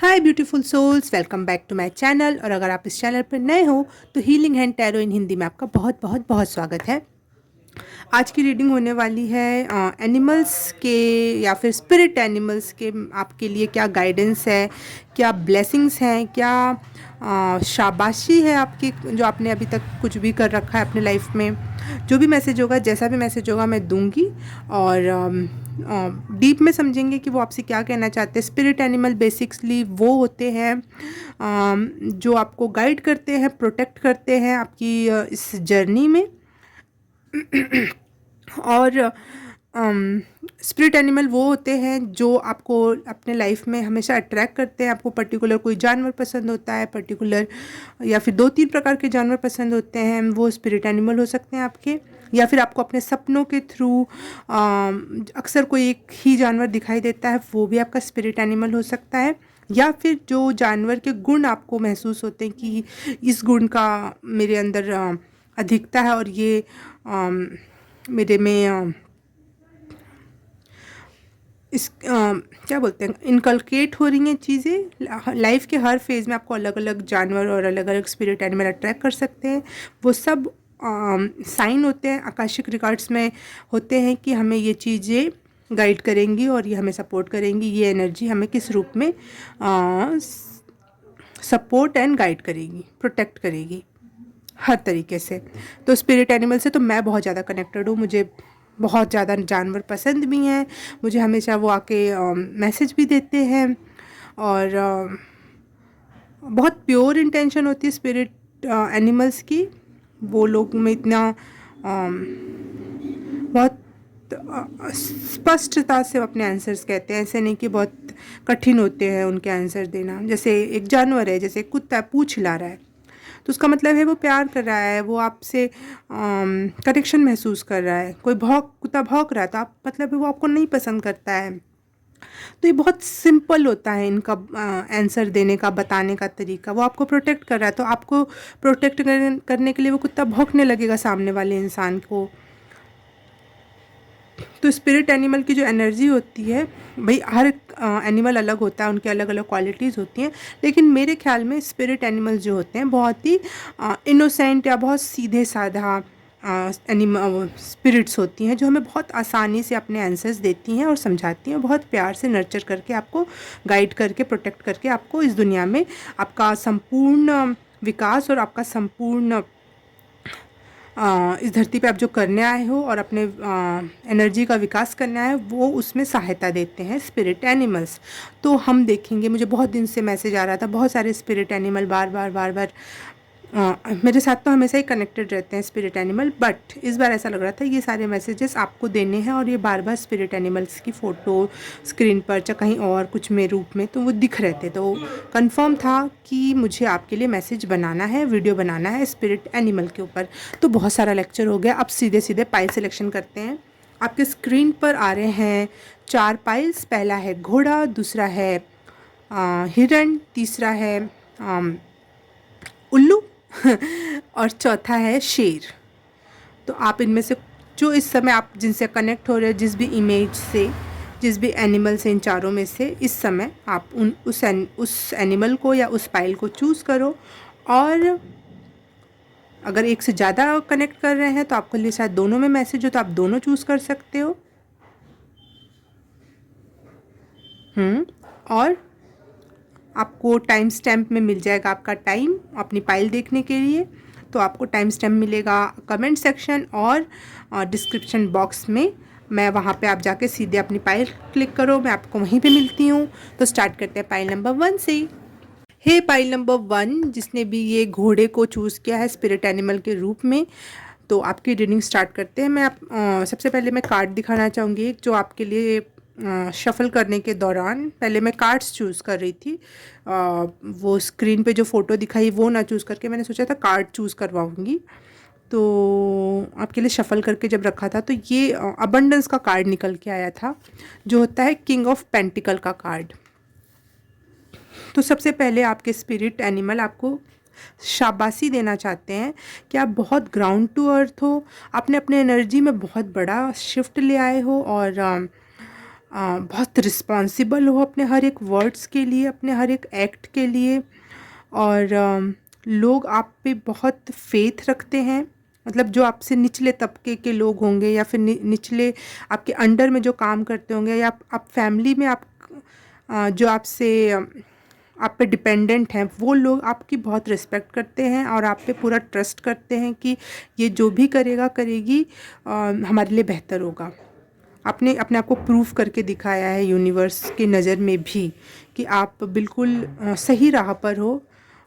Hi beautiful souls, welcome back to my channel. और अगर आप इस चैनल पर नए हो तो healing hand tarot in Hindi में आपका बहुत बहुत बहुत स्वागत है। आज की रीडिंग होने वाली है एनिमल्स के या फिर स्पिरिट एनिमल्स के आपके लिए क्या गाइडेंस है, क्या ब्लेसिंग्स हैं, क्या शाबाशी है आपकी जो आपने अभी तक कुछ भी कर रखा है अपने लाइफ में। जो भी मैसेज होगा, जैसा भी मैसेज होगा मैं दूंगी और डीप में समझेंगे कि वो आपसे क्या कहना चाहते हैं। स्पिरिट एनिमल बेसिकली वो होते हैं जो आपको गाइड करते हैं, प्रोटेक्ट करते हैं आपकी इस जर्नी में। और स्पिरिट एनिमल वो होते हैं जो आपको अपने लाइफ में हमेशा अट्रैक्ट करते हैं। आपको पर्टिकुलर कोई जानवर पसंद होता है, पर्टिकुलर या फिर 2-3 प्रकार के जानवर पसंद होते हैं, वो स्पिरिट एनिमल हो सकते हैं आपके। या फिर आपको अपने सपनों के थ्रू अक्सर कोई एक ही जानवर दिखाई देता है, वो भी आपका स्पिरिट एनिमल हो सकता है। या फिर जो जानवर के गुण आपको महसूस होते हैं कि इस गुण का मेरे अंदर अधिकता है और ये मेरे में क्या बोलते हैं, इनकलकेट हो रही हैं चीज़ें। लाइफ के हर फेज़ में आपको अलग अलग जानवर और अलग अलग स्पिरिट एनिमल अट्रैक्ट कर सकते हैं। वो सब साइन होते हैं, आकाशिक रिकॉर्ड्स में होते हैं कि हमें ये चीज़ें गाइड करेंगी और ये हमें सपोर्ट करेंगी। ये एनर्जी हमें किस रूप में सपोर्ट एंड गाइड करेगी, प्रोटेक्ट करेगी हर तरीके से। तो स्पिरिट एनिमल से तो मैं बहुत ज़्यादा कनेक्टेड हूँ। मुझे बहुत ज़्यादा जानवर पसंद भी हैं। मुझे हमेशा वो आके मैसेज भी देते हैं और बहुत प्योर इंटेंशन होती है स्पिरिट एनिमल्स की। वो लोग में इतना बहुत स्पष्टता से अपने आंसर्स कहते हैं। ऐसे नहीं कि बहुत कठिन होते हैं उनके आंसर देना। जैसे एक जानवर है, जैसे कुत्ता पूंछ हिला रहा है तो उसका मतलब है वो प्यार कर रहा है, वो आपसे कनेक्शन महसूस कर रहा है। कोई कुत्ता भौंक रहा है तो आप मतलब वो आपको नहीं पसंद करता है। तो ये बहुत सिंपल होता है इनका आंसर देने का, बताने का तरीका। वो आपको प्रोटेक्ट कर रहा है तो आपको प्रोटेक्ट करने के लिए वो कुत्ता भौंकने लगेगा सामने वाले इंसान को। तो स्पिरिट एनिमल की जो एनर्जी होती है, भाई हर एनिमल अलग होता है, उनकी अलग अलग क्वालिटीज़ होती हैं, लेकिन मेरे ख्याल में स्पिरिट एनिमल्स जो होते हैं बहुत ही इनोसेंट या बहुत सीधे साधा एनिमल स्पिरिट्स होती हैं जो हमें बहुत आसानी से अपने आंसर्स देती हैं और समझाती हैं। बहुत प्यार से नर्चर करके आपको गाइड करके प्रोटेक्ट करके आपको इस दुनिया में आपका संपूर्ण विकास और आपका संपूर्ण इस धरती पे आप जो करने आए हो और अपने एनर्जी का विकास करने आए हो, वो उसमें सहायता देते हैं स्पिरिट एनिमल्स। तो हम देखेंगे, मुझे बहुत दिन से मैसेज आ रहा था, बहुत सारे स्पिरिट एनिमल बार बार मेरे साथ तो हमेशा ही कनेक्टेड रहते हैं स्पिरिट एनिमल, बट इस बार ऐसा लग रहा था ये सारे मैसेजेस आपको देने हैं और ये बार बार स्पिरिट एनिमल्स की फ़ोटो स्क्रीन पर या कहीं और कुछ में रूप में तो वो दिख रहे थे। तो कंफर्म था कि मुझे आपके लिए मैसेज बनाना है, वीडियो बनाना है स्पिरिट एनिमल के ऊपर। तो बहुत सारा लेक्चर हो गया, अब सीधे सीधे पाइल सिलेक्शन करते हैं। आपके स्क्रीन पर आ रहे हैं 4 पाइल्स। पहला है घोड़ा, दूसरा है हिरण, तीसरा है उल्लू और चौथा है शेर। तो आप इनमें से जो इस समय आप जिनसे कनेक्ट हो रहे हैं, जिस भी इमेज से, जिस भी एनिमल से, इन चारों में से इस समय आप उस एनिमल को या उस पाइल को चूज़ करो। और अगर एक से ज़्यादा कनेक्ट कर रहे हैं तो आपके लिए शायद दोनों में मैसेज हो, तो आप दोनों चूज़ कर सकते हो। और आपको टाइम स्टैम्प में मिल जाएगा आपका टाइम अपनी पाइल देखने के लिए। तो आपको टाइम स्टैम्प मिलेगा कमेंट सेक्शन और डिस्क्रिप्शन बॉक्स में। मैं वहाँ पे आप जाके सीधे अपनी पाइल क्लिक करो, मैं आपको वहीं पे मिलती हूँ। तो स्टार्ट करते हैं पाइल नंबर 1 से। हे पाइल नंबर 1, जिसने भी ये घोड़े को चूज़ किया है स्पिरिट एनिमल के रूप में, तो आपकी रीडिंग स्टार्ट करते हैं। मैं सबसे पहले मैं कार्ड दिखाना चाहूँगी जो आपके लिए शफ़ल करने के दौरान पहले मैं कार्ड्स चूज़ कर रही थी। वो स्क्रीन पे जो फ़ोटो दिखाई वो ना चूज़ करके मैंने सोचा था कार्ड चूज़ करवाऊँगी। तो आपके लिए शफ़ल करके जब रखा था तो ये अबंडेंस का कार्ड निकल के आया था, जो होता है किंग ऑफ पेंटिकल का कार्ड। तो सबसे पहले आपके स्पिरिट एनिमल आपको शाबाशी देना चाहते हैं कि आप बहुत ग्राउंड टू अर्थ हो, आपने अपने एनर्जी में बहुत बड़ा शिफ्ट ले आए हो और बहुत रिस्पॉन्सिबल हो अपने हर एक वर्ड्स के लिए, अपने हर एक एक्ट के लिए। और लोग आप पे बहुत फेथ रखते हैं, मतलब जो आपसे निचले तबके के लोग होंगे या फिर निचले आपके अंडर में जो काम करते होंगे, या आप फैमिली में आप जो आपसे आप पे डिपेंडेंट हैं, वो लोग आपकी बहुत रिस्पेक्ट करते हैं और आप पे पूरा ट्रस्ट करते हैं कि ये जो भी करेगा करेगी हमारे लिए बेहतर होगा। आपने अपने आप को प्रूव करके दिखाया है यूनिवर्स की नज़र में भी कि आप बिल्कुल सही राह पर हो,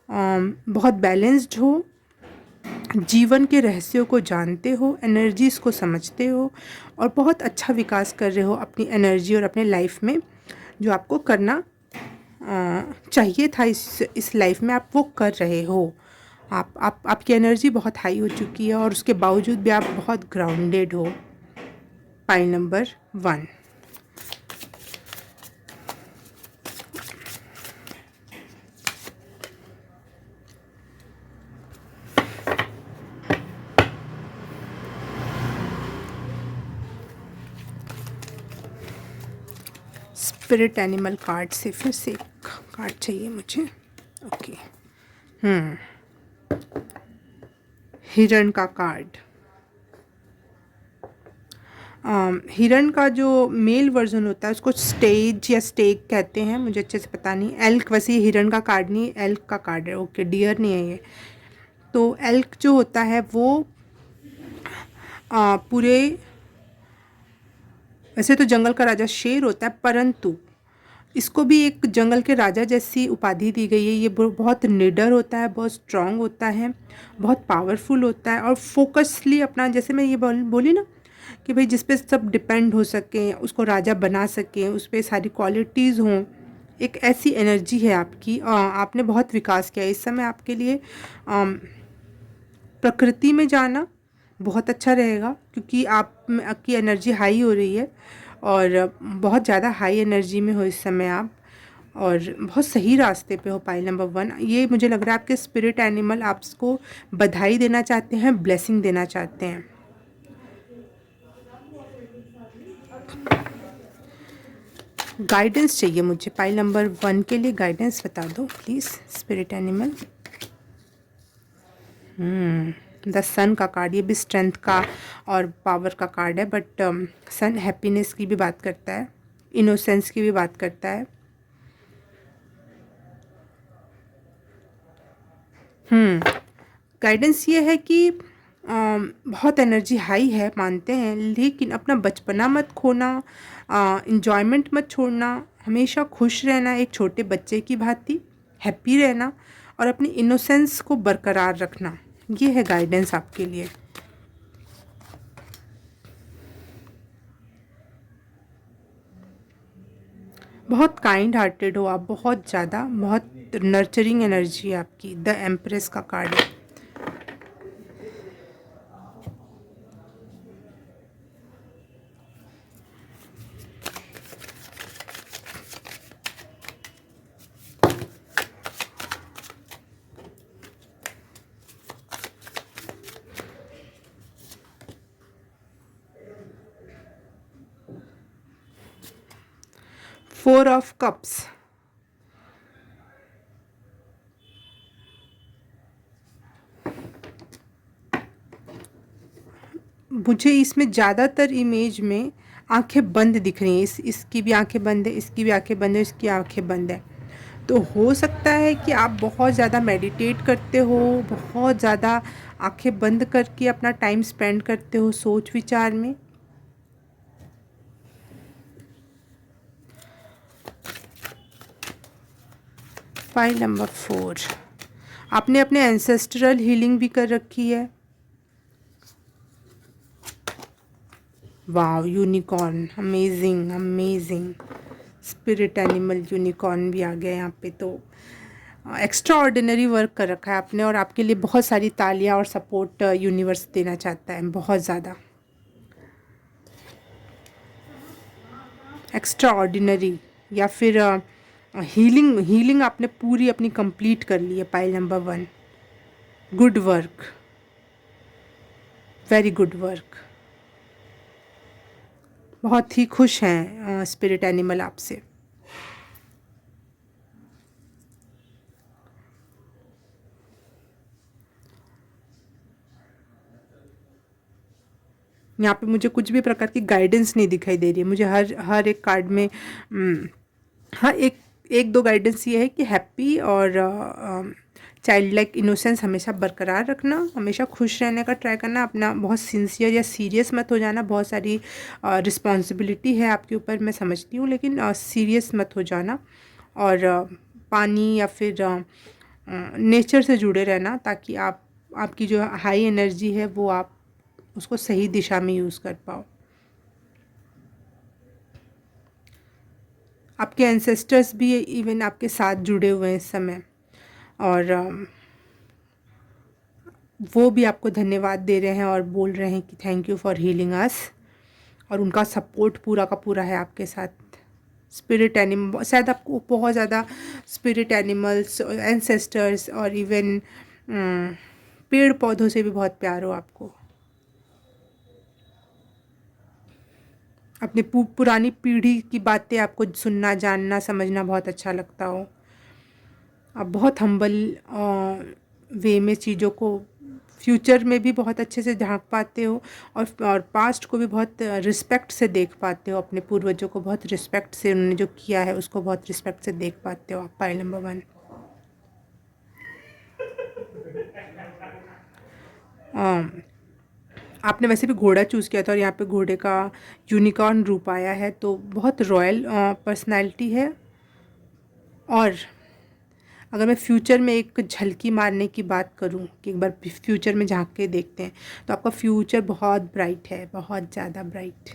बहुत बैलेंस्ड हो, जीवन के रहस्यों को जानते हो, एनर्जीज़ को समझते हो और बहुत अच्छा विकास कर रहे हो अपनी एनर्जी और अपने लाइफ में। जो आपको करना चाहिए था इस लाइफ में, आप वो कर रहे हो। आपकी एनर्जी बहुत हाई हो चुकी है और उसके बावजूद भी आप बहुत ग्राउंडेड हो। Pile number 1। Spirit animal card से फिर से एक कार्ड चाहिए मुझे। ओके। हिरण का कार्ड। हिरण का जो मेल वर्जन होता है उसको स्टेज या स्टेक कहते हैं, मुझे अच्छे से पता नहीं। एल्क, वैसे ये हिरण का कार्ड नहीं, एल्क का कार्ड है। ओके, डियर नहीं है ये। तो एल्क जो होता है वो पूरे, वैसे तो जंगल का राजा शेर होता है, परंतु इसको भी एक जंगल के राजा जैसी उपाधि दी गई है। ये बहुत निडर होता है, बहुत स्ट्रांग होता है, बहुत पावरफुल होता है और फोकसली अपना, जैसे मैं ये बोली ना कि भाई जिस पे सब डिपेंड हो सकें, उसको राजा बना सकें, उस पर सारी क्वालिटीज़ हों, एक ऐसी एनर्जी है आपकी। आपने बहुत विकास किया इस समय। आपके लिए प्रकृति में जाना बहुत अच्छा रहेगा क्योंकि आपकी एनर्जी हाई हो रही है और बहुत ज़्यादा हाई एनर्जी में हो इस समय आप, और बहुत सही रास्ते पे हो। पाइल नंबर 1, ये मुझे लग रहा है आपके स्पिरिट एनिमल आपको बधाई देना चाहते हैं, ब्लेसिंग देना चाहते हैं। गाइडेंस चाहिए मुझे पाइल नंबर 1 के लिए। गाइडेंस बता दो प्लीज़ स्पिरिट एनिमल। द सन का कार्ड, ये भी स्ट्रेंथ का और पावर का कार्ड है, बट सन हैप्पीनेस की भी बात करता है, इनोसेंस की भी बात करता है। गाइडेंस ये है कि बहुत एनर्जी हाई है मानते हैं, लेकिन अपना बचपना मत खोना, इंजॉयमेंट मत छोड़ना, हमेशा खुश रहना, एक छोटे बच्चे की भांति हैप्पी रहना और अपनी इनोसेंस को बरकरार रखना। ये है गाइडेंस आपके लिए। बहुत काइंड हार्टेड हो आप, बहुत ज़्यादा, बहुत नर्चरिंग एनर्जी है आपकी। द एम्प्रेस का कार्ड है। Four of cups. मुझे इसमें ज़्यादातर इमेज में आंखें बंद दिख रही हैं। इसकी भी आंखें बंद है, इसकी भी आंखें बंद है, इसकी आंखें बंद है। तो हो सकता है कि आप बहुत ज़्यादा मेडिटेट करते हो, बहुत ज़्यादा आंखें बंद करके अपना टाइम स्पेंड करते हो सोच विचार में। फाइल नंबर 4, आपने अपने एंसेस्ट्रल हीलिंग भी कर रखी है। Wow, unicorn, amazing amazing. Spirit animal unicorn भी आ गया यहाँ पे। तो एक्स्ट्रा ऑर्डिनरी वर्क कर रखा है आपने और आपके लिए बहुत सारी तालियां और सपोर्ट यूनिवर्स देना चाहता है, बहुत ज़्यादा एक्स्ट्रा ऑर्डिनरी। या फिर हीलिंग आपने पूरी अपनी कंप्लीट कर ली है। Pile number 1, good work, very good work. बहुत ही खुश हैं स्पिरिट एनिमल आपसे। यहाँ पे मुझे कुछ भी प्रकार की गाइडेंस नहीं दिखाई दे रही है। मुझे हर हर एक कार्ड में हाँ, एक एक दो गाइडेंस ये है कि हैप्पी और चाइल्ड लाइक इनोसेंस हमेशा बरकरार रखना, हमेशा खुश रहने का ट्राई करना, अपना बहुत सिंसियर या सीरियस मत हो जाना। बहुत सारी रिस्पॉन्सिबिलिटी है आपके ऊपर, मैं समझती हूँ, लेकिन सीरियस मत हो जाना। और पानी या फिर नेचर से जुड़े रहना, ताकि आप आपकी जो हाई एनर्जी है वो आप उसको सही दिशा में यूज़ कर पाओ। आपके एंसेस्टर्स भी इवन आपके साथ जुड़े हुए हैं इस समय, और वो भी आपको धन्यवाद दे रहे हैं और बोल रहे हैं कि थैंक यू फॉर हीलिंग अस। और उनका सपोर्ट पूरा का पूरा है आपके साथ। स्पिरिट एनिमल, शायद आपको बहुत ज़्यादा स्पिरिट एनिमल्स, एंसेस्टर्स और इवन पेड़ पौधों से भी बहुत प्यार हो आपको। अपनी पुरानी पीढ़ी की बातें आपको सुनना, जानना, समझना बहुत अच्छा लगता हो। आप बहुत हम्बल वे में चीज़ों को, फ्यूचर में भी बहुत अच्छे से झांक पाते हो, और पास्ट को भी बहुत रिस्पेक्ट से देख पाते हो। अपने पूर्वजों को बहुत रिस्पेक्ट से, उन्होंने जो किया है उसको बहुत रिस्पेक्ट से देख पाते हो आप। Pile number 1। आपने वैसे भी घोड़ा चूज़ किया था और यहाँ पे घोड़े का यूनिकॉर्न रूप आया है, तो बहुत रॉयल पर्सनैलिटी है। और अगर मैं फ्यूचर में एक झलकी मारने की बात करूं कि एक बार फ्यूचर में झांक के देखते हैं, तो आपका फ्यूचर बहुत ब्राइट है, बहुत ज़्यादा ब्राइट।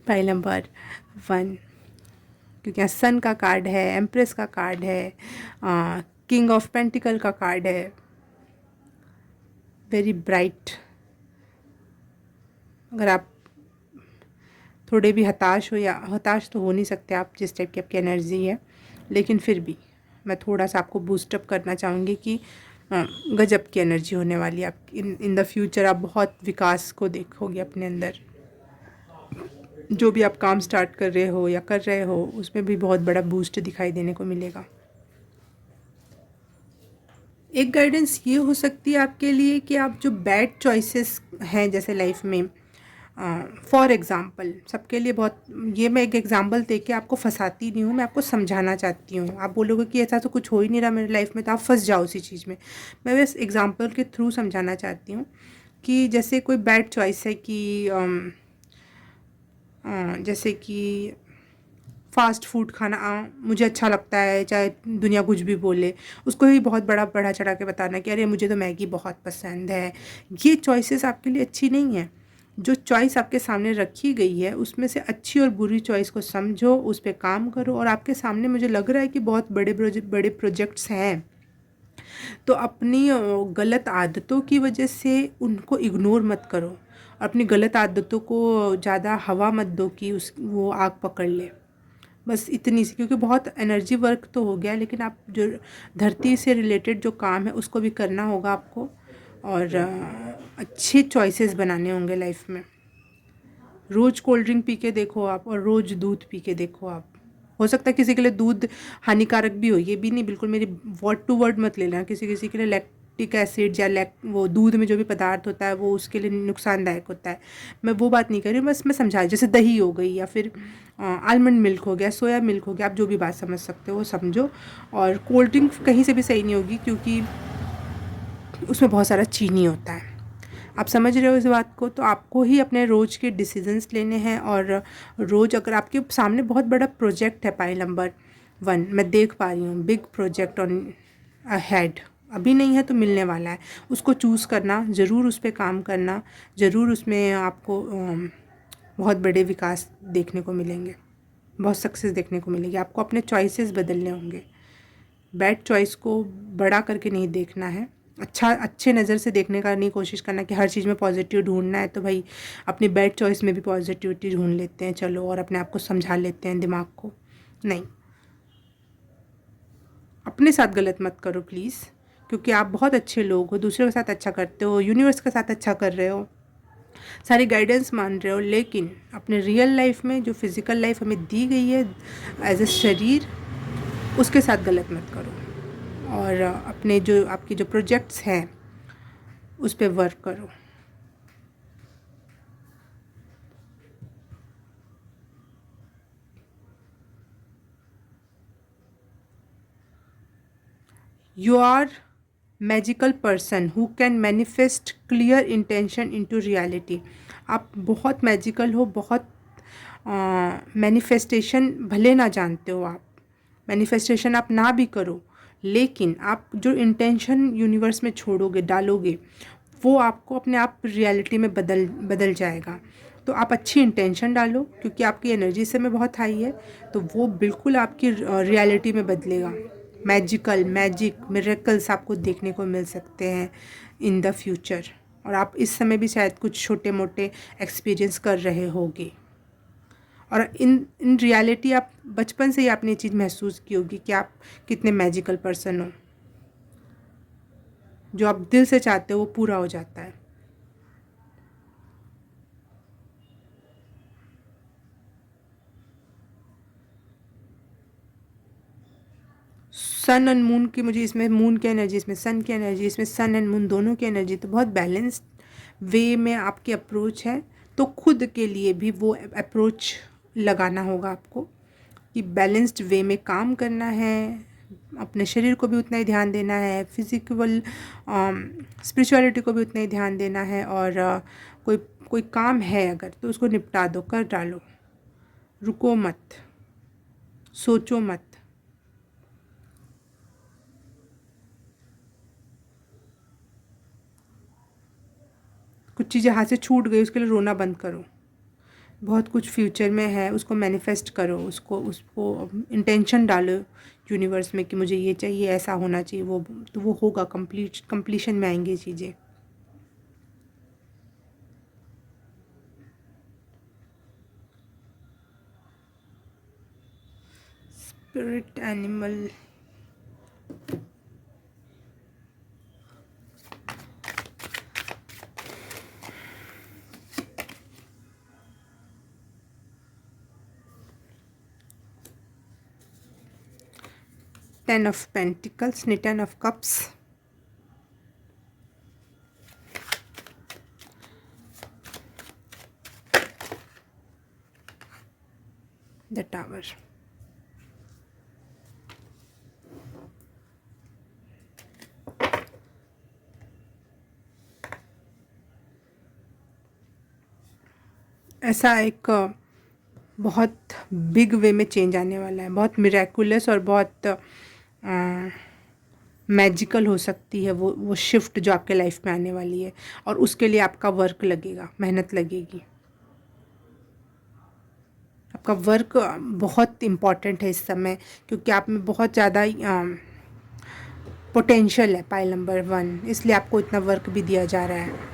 फाइल नंबर 1, क्योंकि यहाँ सन का कार्ड है, एम्प्रेस का कार्ड है, किंग ऑफ पेंटिकल का कार्ड है। Very bright. अगर आप थोड़े भी हताश हो, या हताश तो हो नहीं सकते आप जिस टाइप की आपकी एनर्जी है, लेकिन फिर भी मैं थोड़ा सा आपको बूस्टअप करना चाहूँगी कि गजब की एनर्जी होने वाली है आप इन द फ्यूचर। आप बहुत विकास को देखोगे अपने अंदर। जो भी आप काम स्टार्ट कर रहे हो या कर रहे हो, उसमें भी बहुत बड़ा बूस्ट दिखाई देने को मिलेगा। एक गाइडेंस ये हो सकती है आपके लिए कि आप जो बैड चॉइसेस हैं जैसे लाइफ में, फॉर एग्ज़ाम्पल, सबके लिए बहुत, ये मैं एक एग्ज़ाम्पल दे के आपको फंसाती नहीं हूँ, मैं आपको समझाना चाहती हूँ। आप बोलोगे कि ऐसा तो कुछ हो ही नहीं रहा मेरी लाइफ में, तो आप फंस जाओ उसी चीज़ में। मैं बस एग्ज़ाम्पल के थ्रू समझाना चाहती हूँ कि जैसे कोई बैड चॉइस है कि जैसे कि फ़ास्ट फूड खाना मुझे अच्छा लगता है, चाहे दुनिया कुछ भी बोले, उसको ही बहुत बड़ा बढ़ा चढ़ा के बताना कि अरे मुझे तो मैगी बहुत पसंद है। ये चॉइसेस आपके लिए अच्छी नहीं है। जो चॉइस आपके सामने रखी गई है उसमें से अच्छी और बुरी चॉइस को समझो, उस पे काम करो। और आपके सामने मुझे लग रहा है कि बहुत बड़े बड़े प्रोजेक्ट्स हैं, तो अपनी गलत आदतों की वजह से उनको इग्नोर मत करो। अपनी गलत आदतों को ज़्यादा हवा मत दो कि वो आग पकड़ ले। बस इतनी सी, क्योंकि बहुत एनर्जी वर्क तो हो गया, लेकिन आप जो धरती से रिलेटेड जो काम है उसको भी करना होगा आपको, और अच्छे चॉइसेस बनाने होंगे लाइफ में। रोज़ कोल्ड ड्रिंक पी के देखो आप, और रोज़ दूध पी के देखो आप। हो सकता है किसी के लिए दूध हानिकारक भी हो, ये भी नहीं, बिल्कुल मेरी वर्ड टू वर्ड मत ले लेना। किसी किसी के लिए लैक्टिक एसिड या वो दूध में जो भी पदार्थ होता है वो उसके लिए नुकसानदायक होता है। मैं वो बात नहीं कर रही, बस मैं समझा, जैसे दही हो गई या फिर आलमंड मिल्क हो गया, सोया मिल्क हो गया, आप जो भी बात समझ सकते हो वो समझो। और कोल्ड ड्रिंक कहीं से भी सही नहीं होगी, क्योंकि उसमें बहुत सारा चीनी होता है। आप समझ रहे हो इस बात को? तो आपको ही अपने रोज़ के डिसीजंस लेने हैं। और रोज़ अगर आपके सामने बहुत बड़ा प्रोजेक्ट है, पाइल नंबर 1 मैं देख पा रही हूँ, बिग प्रोजेक्ट ऑन अहेड, अभी नहीं है तो मिलने वाला है, उसको चूज़ करना, ज़रूर उस पर काम करना, ज़रूर उसमें आपको बहुत बड़े विकास देखने को मिलेंगे, बहुत सक्सेस देखने को मिलेगी। आपको अपने चॉइसेस बदलने होंगे। बैड चॉइस को बड़ा करके नहीं देखना है, अच्छे नज़र से देखने का नहीं कोशिश करना कि हर चीज़ में पॉजिटिव ढूंढना है, तो भाई अपनी बैड चॉइस में भी पॉजिटिविटी ढूंढ लेते हैं चलो, और अपने आप को समझा लेते हैं, दिमाग को। नहीं, अपने साथ गलत मत करो प्लीज़, क्योंकि आप बहुत अच्छे लोग हो, दूसरों के साथ अच्छा करते हो, यूनिवर्स के साथ अच्छा कर रहे हो। सारी गाइडेंस मान रहे हो, लेकिन अपने रियल लाइफ में जो फिज़िकल लाइफ हमें दी गई है एज ए शरीर, उसके साथ गलत मत करो। और अपने जो आपकी जो प्रोजेक्ट्स हैं उस पर वर्क करो। You are magical person who can manifest clear intention into reality. आप बहुत मैजिकल हो, बहुत मैनिफेस्टेशन भले ना जानते हो आप, मैनिफेस्टेशन आप ना भी करो, लेकिन आप जो इंटेंशन यूनिवर्स में छोड़ोगे, डालोगे, वो आपको अपने आप रियलिटी में बदल जाएगा। तो आप अच्छी इंटेंशन डालो, क्योंकि आपकी एनर्जी से में बहुत हाई है, तो वो बिल्कुल आपकी रियलिटी में बदलेगा। मैजिक मिरेकल्स आपको देखने को मिल सकते हैं इन द फ्यूचर। और आप इस समय भी शायद कुछ छोटे मोटे एक्सपीरियंस कर रहे होगे। और इन रियलिटी आप बचपन से ही आपने ये चीज़ महसूस की होगी कि आप कितने मैजिकल पर्सन हो। जो आप दिल से चाहते हो वो पूरा हो जाता है। सन एंड मून की मुझे इसमें मून की एनर्जी, इसमें सन की एनर्जी, इसमें सन एंड मून दोनों की एनर्जी, तो बहुत बैलेंस्ड वे में आपकी अप्रोच है। तो खुद के लिए भी वो अप्रोच लगाना होगा आपको कि बैलेंस्ड वे में काम करना है, अपने शरीर को भी उतना ही ध्यान देना है, फिजिकल स्पिरिचुअलिटी को भी उतना ही ध्यान देना है। और कोई कोई काम है अगर, तो उसको निपटा दो, कर डालो, रुको मत, सोचो मत। कुछ चीज़ें हाथ से छूट गई, उसके लिए रोना बंद करो। बहुत कुछ फ्यूचर में है, उसको मैनिफेस्ट करो, उसको इंटेंशन डालो यूनिवर्स में कि मुझे ये चाहिए, ऐसा होना चाहिए, वो तो वो होगा। कंप्लीशन में आएंगी चीज़ें। Spirit animal, ten of pentacles, ten of cups, the tower. ऐसा एक बहुत बिग वे में चेंज आने वाला है, बहुत मिरेकुलस और बहुत मैजिकल हो सकती है वो शिफ्ट जो आपके लाइफ में आने वाली है। और उसके लिए आपका वर्क लगेगा, मेहनत लगेगी। आपका वर्क बहुत इम्पॉर्टेंट है इस समय, क्योंकि आप में बहुत ज़्यादा पोटेंशियल है, पाइल नंबर 1, इसलिए आपको इतना वर्क भी दिया जा रहा है।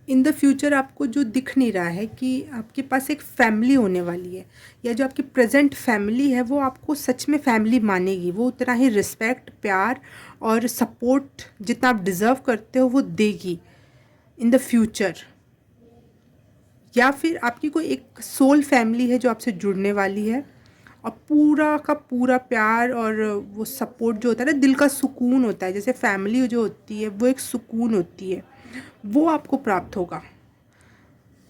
इन द फ्यूचर आपको जो दिख नहीं रहा है कि आपके पास एक फैमिली होने वाली है, या जो आपकी प्रेजेंट फैमिली है वो आपको सच में फैमिली मानेगी, वो उतना ही रिस्पेक्ट, प्यार और सपोर्ट जितना आप डिज़र्व करते हो वो देगी इन द फ्यूचर। या फिर आपकी कोई एक सोल फैमिली है जो आपसे जुड़ने वाली है, और पूरा का पूरा प्यार और वो सपोर्ट जो होता है ना, दिल का सुकून होता है, जैसे फैमिली जो होती है वो एक सुकून होती है, वो आपको प्राप्त होगा।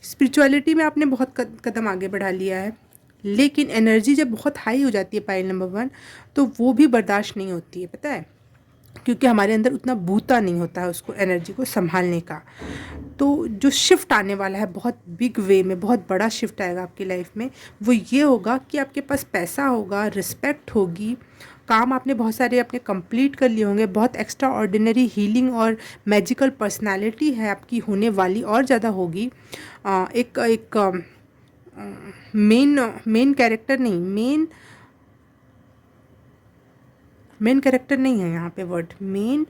स्पिरिचुअलिटी में आपने बहुत कदम आगे बढ़ा लिया है, लेकिन एनर्जी जब बहुत हाई हो जाती है पाइल नंबर 1, तो वो भी बर्दाश्त नहीं होती है, पता है, क्योंकि हमारे अंदर उतना बूता नहीं होता है उसको, एनर्जी को संभालने का। तो जो शिफ्ट आने वाला है बहुत बिग वे में, बहुत बड़ा शिफ्ट आएगा आपकी लाइफ में, वो ये होगा कि आपके पास पैसा होगा, रिस्पेक्ट होगी, काम आपने बहुत सारे अपने कंप्लीट कर लिए होंगे, बहुत एक्स्ट्रा ऑर्डिनरी हीलिंग और मैजिकल पर्सनालिटी है आपकी होने वाली, और ज़्यादा होगी। एक मेन कैरेक्टर नहीं, मेन कैरेक्टर नहीं है यहाँ पे वर्ड, मेन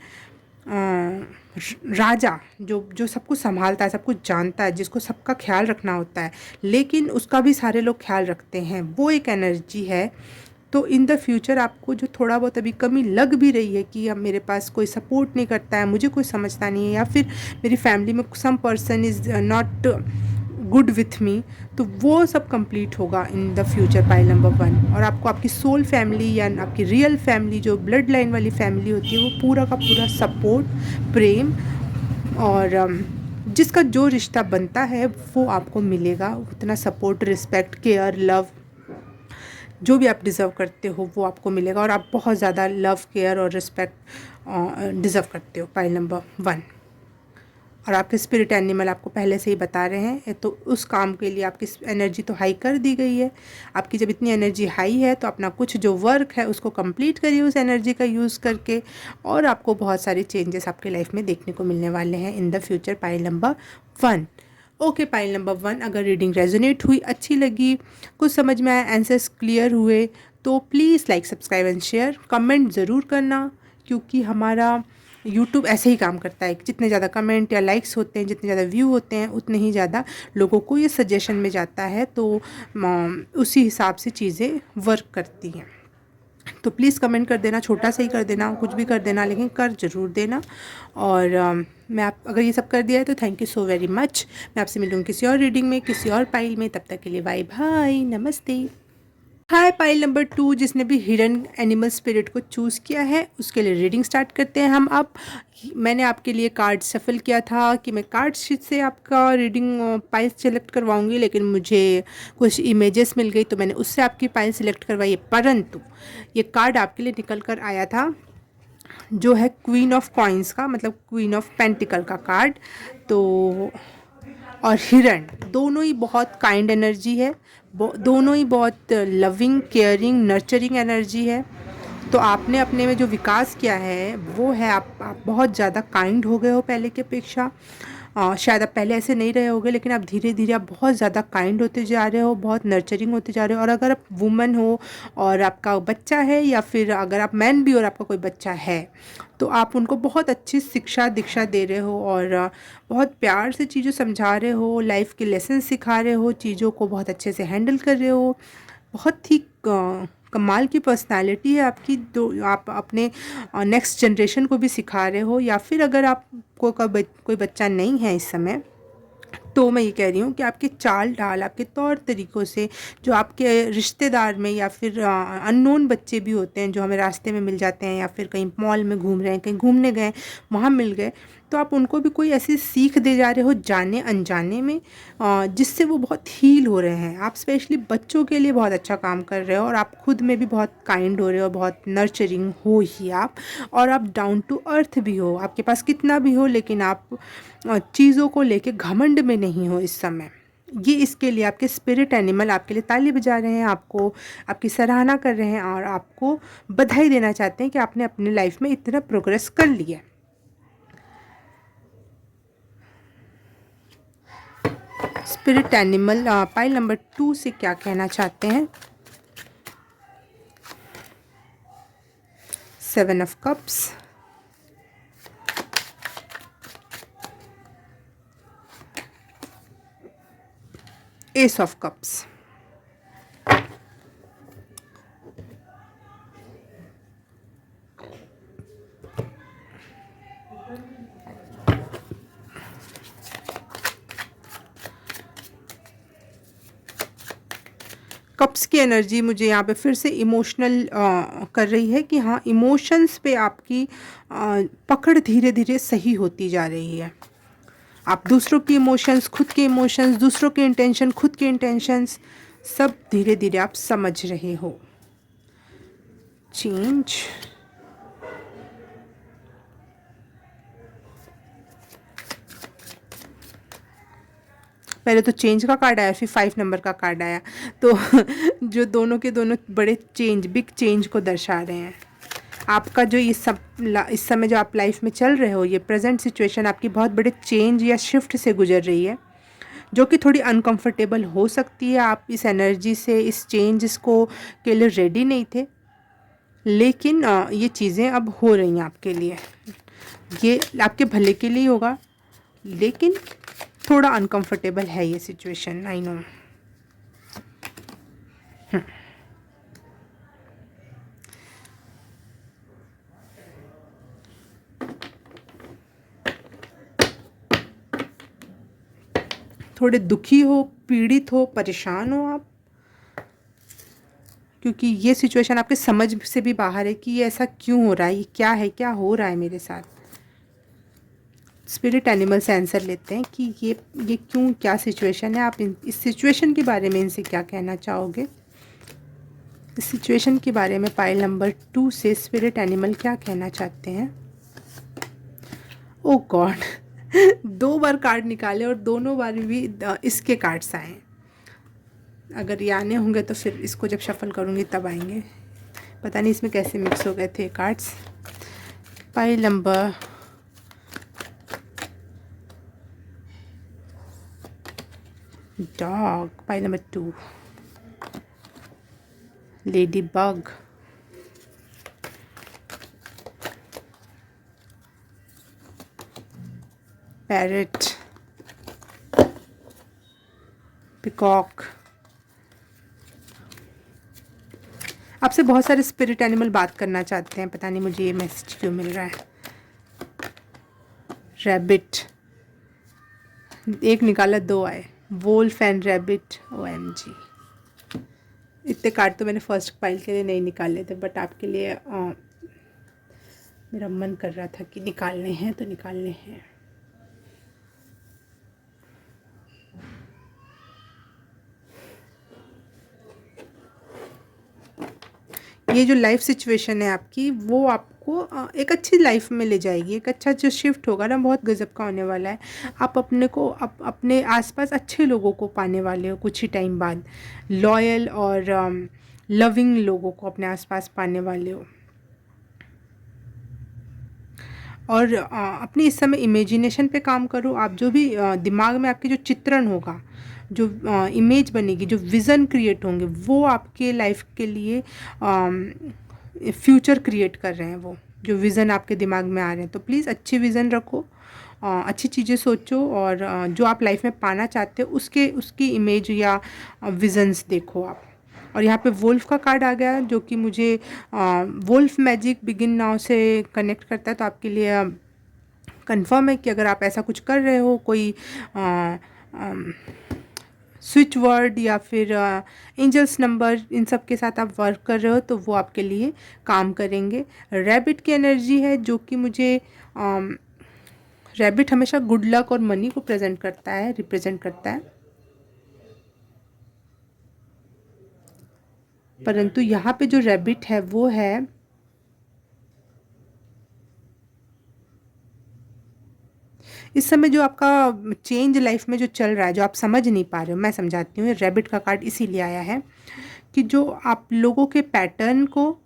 राजा जो सब कुछ संभालता है, सब कुछ जानता है, जिसको सबका ख्याल रखना होता है, लेकिन उसका भी सारे लोग ख्याल रखते हैं, वो एक एनर्जी है तो इन द फ्यूचर आपको जो थोड़ा बहुत अभी कमी लग भी रही है कि अब मेरे पास कोई सपोर्ट नहीं करता है, मुझे कोई समझता नहीं है, या फिर मेरी फैमिली में some person is not good with me, तो वो सब कंप्लीट होगा in the future pile number 1। और आपको आपकी सोल फैमिली या आपकी रियल फैमिली जो ब्लड लाइन वाली फैमिली होती है वो पूरा का पूरा सपोर्ट, प्रेम और जिसका जो रिश्ता बनता है वो आपको मिलेगा। उतना सपोर्ट, रिस्पेक्ट, केयर, लव जो भी आप डिज़र्व करते हो वो आपको मिलेगा। और आप बहुत ज़्यादा लव, केयर और रिस्पेक्ट डिज़र्व करते हो, पाइल नंबर 1। और आपके स्पिरिट एनिमल आपको पहले से ही बता रहे हैं, तो उस काम के लिए आपकी एनर्जी तो हाई कर दी गई है। आपकी जब इतनी एनर्जी हाई है तो अपना कुछ जो वर्क है उसको कंप्लीट करिए उस एनर्जी का यूज़ करके, और आपको बहुत सारे चेंजेस आपके लाइफ में देखने को मिलने वाले हैं इन the future, pile number 1। Okay, pile number 1, अगर रीडिंग रेजोनेट हुई, अच्छी लगी, कुछ समझ में आया, आंसर्स क्लियर हुए, तो please like, subscribe and share. Comment ज़रूर करना, क्योंकि हमारा यूट्यूब ऐसे ही काम करता है, जितने ज़्यादा कमेंट या लाइक्स होते हैं, जितने ज़्यादा व्यू होते हैं, उतने ही ज़्यादा लोगों को ये सजेशन में जाता है, तो उसी हिसाब से चीज़ें वर्क करती हैं। तो प्लीज़ कमेंट कर देना, छोटा सा ही कर देना, कुछ भी कर देना, लेकिन कर ज़रूर देना। और मैं आप अगर ये सब कर दिया है तो thank you so very much. मैं आपसे मिलूँगी किसी और रीडिंग में, किसी और पाइल में। तब तक के लिए बाय बाय, नमस्ते। हाय, पाइल नंबर 2, जिसने भी हिडन एनिमल स्पिरिट को चूज़ किया है उसके लिए रीडिंग स्टार्ट करते हैं हम अब। मैंने आपके लिए कार्ड सफल किया था कि मैं कार्ड शीट से आपका रीडिंग पाइल सेलेक्ट करवाऊंगी, लेकिन मुझे कुछ इमेजेस मिल गई तो मैंने उससे आपकी पाइल सेलेक्ट करवाई है। परंतु ये कार्ड आपके लिए निकल कर आया था जो है क्वीन ऑफ कॉइन्स का, मतलब क्वीन ऑफ पेंटिकल का कार्ड। तो और हिरण, दोनों ही बहुत काइंड एनर्जी है, दोनों ही बहुत लविंग, केयरिंग, नर्चरिंग एनर्जी है। तो आपने अपने में जो विकास किया है वो है, आप बहुत ज़्यादा काइंड हो गए हो पहले की अपेक्षा। शायद आप पहले ऐसे नहीं रहे होगे, लेकिन आप धीरे धीरे आप बहुत ज़्यादा काइंड होते जा रहे हो, बहुत नर्चरिंग होते जा रहे हो। और अगर आप वुमन हो और आपका बच्चा है, या फिर अगर आप मैन भी और आपका कोई बच्चा है, तो आप उनको बहुत अच्छी शिक्षा दीक्षा दे रहे हो और बहुत प्यार से चीज़ें समझा रहे हो, लाइफ के लेसन सिखा रहे हो, चीज़ों को बहुत अच्छे से हैंडल कर रहे हो। बहुत ही कमाल की पर्सनालिटी है आपकी, जो आप अपने नेक्स्ट जनरेशन को भी सिखा रहे हो। या फिर अगर आपको कोई बच्चा नहीं है इस समय, तो मैं ये कह रही हूँ कि आपके चाल ढाल, आपके तौर तरीक़ों से, जो आपके रिश्तेदार में या फिर अननोन बच्चे भी होते हैं जो हमें रास्ते में मिल जाते हैं, या फिर कहीं मॉल में घूम रहे हैं, कहीं घूमने गए, वहाँ मिल गए, तो आप उनको भी कोई ऐसी सीख दे जा रहे हो जाने अनजाने में, जिससे वो बहुत हील हो रहे हैं। आप स्पेशली बच्चों के लिए बहुत अच्छा काम कर रहे हो, और आप खुद में भी बहुत काइंड हो रहे हो, बहुत नर्चरिंग हो ही आप। और आप डाउन टू अर्थ भी हो, आपके पास कितना भी हो, लेकिन आप चीज़ों को लेके घमंड में नहीं हो इस समय। ये इसके लिए आपके स्पिरिट एनिमल आपके लिए ताली बजा रहे हैं, आपको आपकी सराहना कर रहे हैं, और आपको बधाई देना चाहते हैं कि आपने अपनी लाइफ में इतना प्रोग्रेस कर लिया। स्पिरिट एनिमल पाइल नंबर 2 से क्या कहना चाहते हैं? 7 of cups, S of cups, cups की एनर्जी मुझे यहाँ पे फिर से इमोशनल कर रही है कि हाँ, इमोशंस पे आपकी पकड़ धीरे धीरे सही होती जा रही है। आप दूसरों की इमोशंस, खुद के इमोशंस, दूसरों के इंटेंशन, खुद के इंटेंशंस, सब धीरे धीरे आप समझ रहे हो। चेंज, पहले तो चेंज का कार्ड आया, फिर 5 नंबर का कार्ड आया, तो जो दोनों के दोनों बड़े चेंज, बिग चेंज को दर्शा रहे हैं। आपका जो इस समय जो आप लाइफ में चल रहे हो, ये प्रेजेंट सिचुएशन आपकी बहुत बड़े चेंज या शिफ्ट से गुजर रही है, जो कि थोड़ी अनकंफर्टेबल हो सकती है। आप इस एनर्जी से, इस चेंज को के लिए रेडी नहीं थे, लेकिन ये चीज़ें अब हो रही हैं आपके लिए। ये आपके भले के लिए होगा, लेकिन थोड़ा अनकंफर्टेबल है ये सिचुएशन, आई नो। थोड़े दुखी हो, पीड़ित हो, परेशान हो आप, क्योंकि ये सिचुएशन आपके समझ से भी बाहर है कि ये ऐसा क्यों हो रहा है, ये क्या है, क्या हो रहा है मेरे साथ। स्पिरिट एनिमल से आंसर लेते हैं कि ये क्यों, क्या सिचुएशन है, आप इस सिचुएशन के बारे में इनसे क्या कहना चाहोगे। इस सिचुएशन के बारे में पाइल नंबर 2 से स्पिरिट एनिमल क्या कहना चाहते हैं। ओ गॉड, 2 बार कार्ड निकाले और दोनों बार भी इसके कार्ड्स आए। अगर ये आने होंगे तो फिर इसको जब शफल करूँगी तब आएंगे, पता नहीं इसमें कैसे मिक्स हो गए थे cards. Pile number dog, pile number 2 lady bug, parrot, peacock. आपसे बहुत सारे स्पिरिट एनिमल बात करना चाहते हैं, पता नहीं मुझे ये मैसेज क्यों मिल रहा है। रैबिट, एक निकाला 2 आए, वोल्फ एंड रैबिट। OMG, इतने कार्ड तो मैंने फर्स्ट पाइल के लिए नहीं निकाले थे, बट आपके लिए मेरा मन कर रहा था कि निकालने हैं तो निकालने हैं। ये जो लाइफ सिचुएशन है आपकी, वो आपको एक अच्छी लाइफ में ले जाएगी। एक अच्छा जो शिफ्ट होगा ना, बहुत गजब का होने वाला है। आप अपने को अपने आसपास अच्छे लोगों को पाने वाले हो कुछ ही टाइम बाद। लॉयल और लविंग लोगों को अपने आसपास पाने वाले हो। और अपनी इस समय इमेजिनेशन पे काम करो। आप जो भी दिमाग में आपके जो चित्रण होगा, जो इमेज बनेगी, जो विज़न क्रिएट होंगे, वो आपके लाइफ के लिए फ्यूचर क्रिएट कर रहे हैं। वो जो विज़न आपके दिमाग में आ रहे हैं, तो प्लीज़ अच्छी विज़न रखो, अच्छी चीज़ें सोचो, और जो आप लाइफ में पाना चाहते हो उसकी इमेज या विज़न्स देखो आप। और यहाँ पे वुल्फ का कार्ड आ गया, जो कि मुझे वुल्फ मैजिक बिगिन नाउ से कनेक्ट करता है। तो आपके लिए कंफर्म है कि अगर आप ऐसा कुछ कर रहे हो, कोई स्विच वर्ड या फिर एंजल्स नंबर, इन सब के साथ आप वर्क कर रहे हो, तो वो आपके लिए काम करेंगे। रैबिट की एनर्जी है, जो कि मुझे रैबिट हमेशा गुड लक और मनी को रिप्रेजेंट करता है। परंतु यहाँ पे जो रैबिट है वो है इस समय जो आपका चेंज लाइफ में जो चल रहा है, जो आप समझ नहीं पा रहे हो, मैं समझाती हूँ। रैबिट का कार्ड इसीलिए आया है कि जो आप लोगों के पैटर्न को,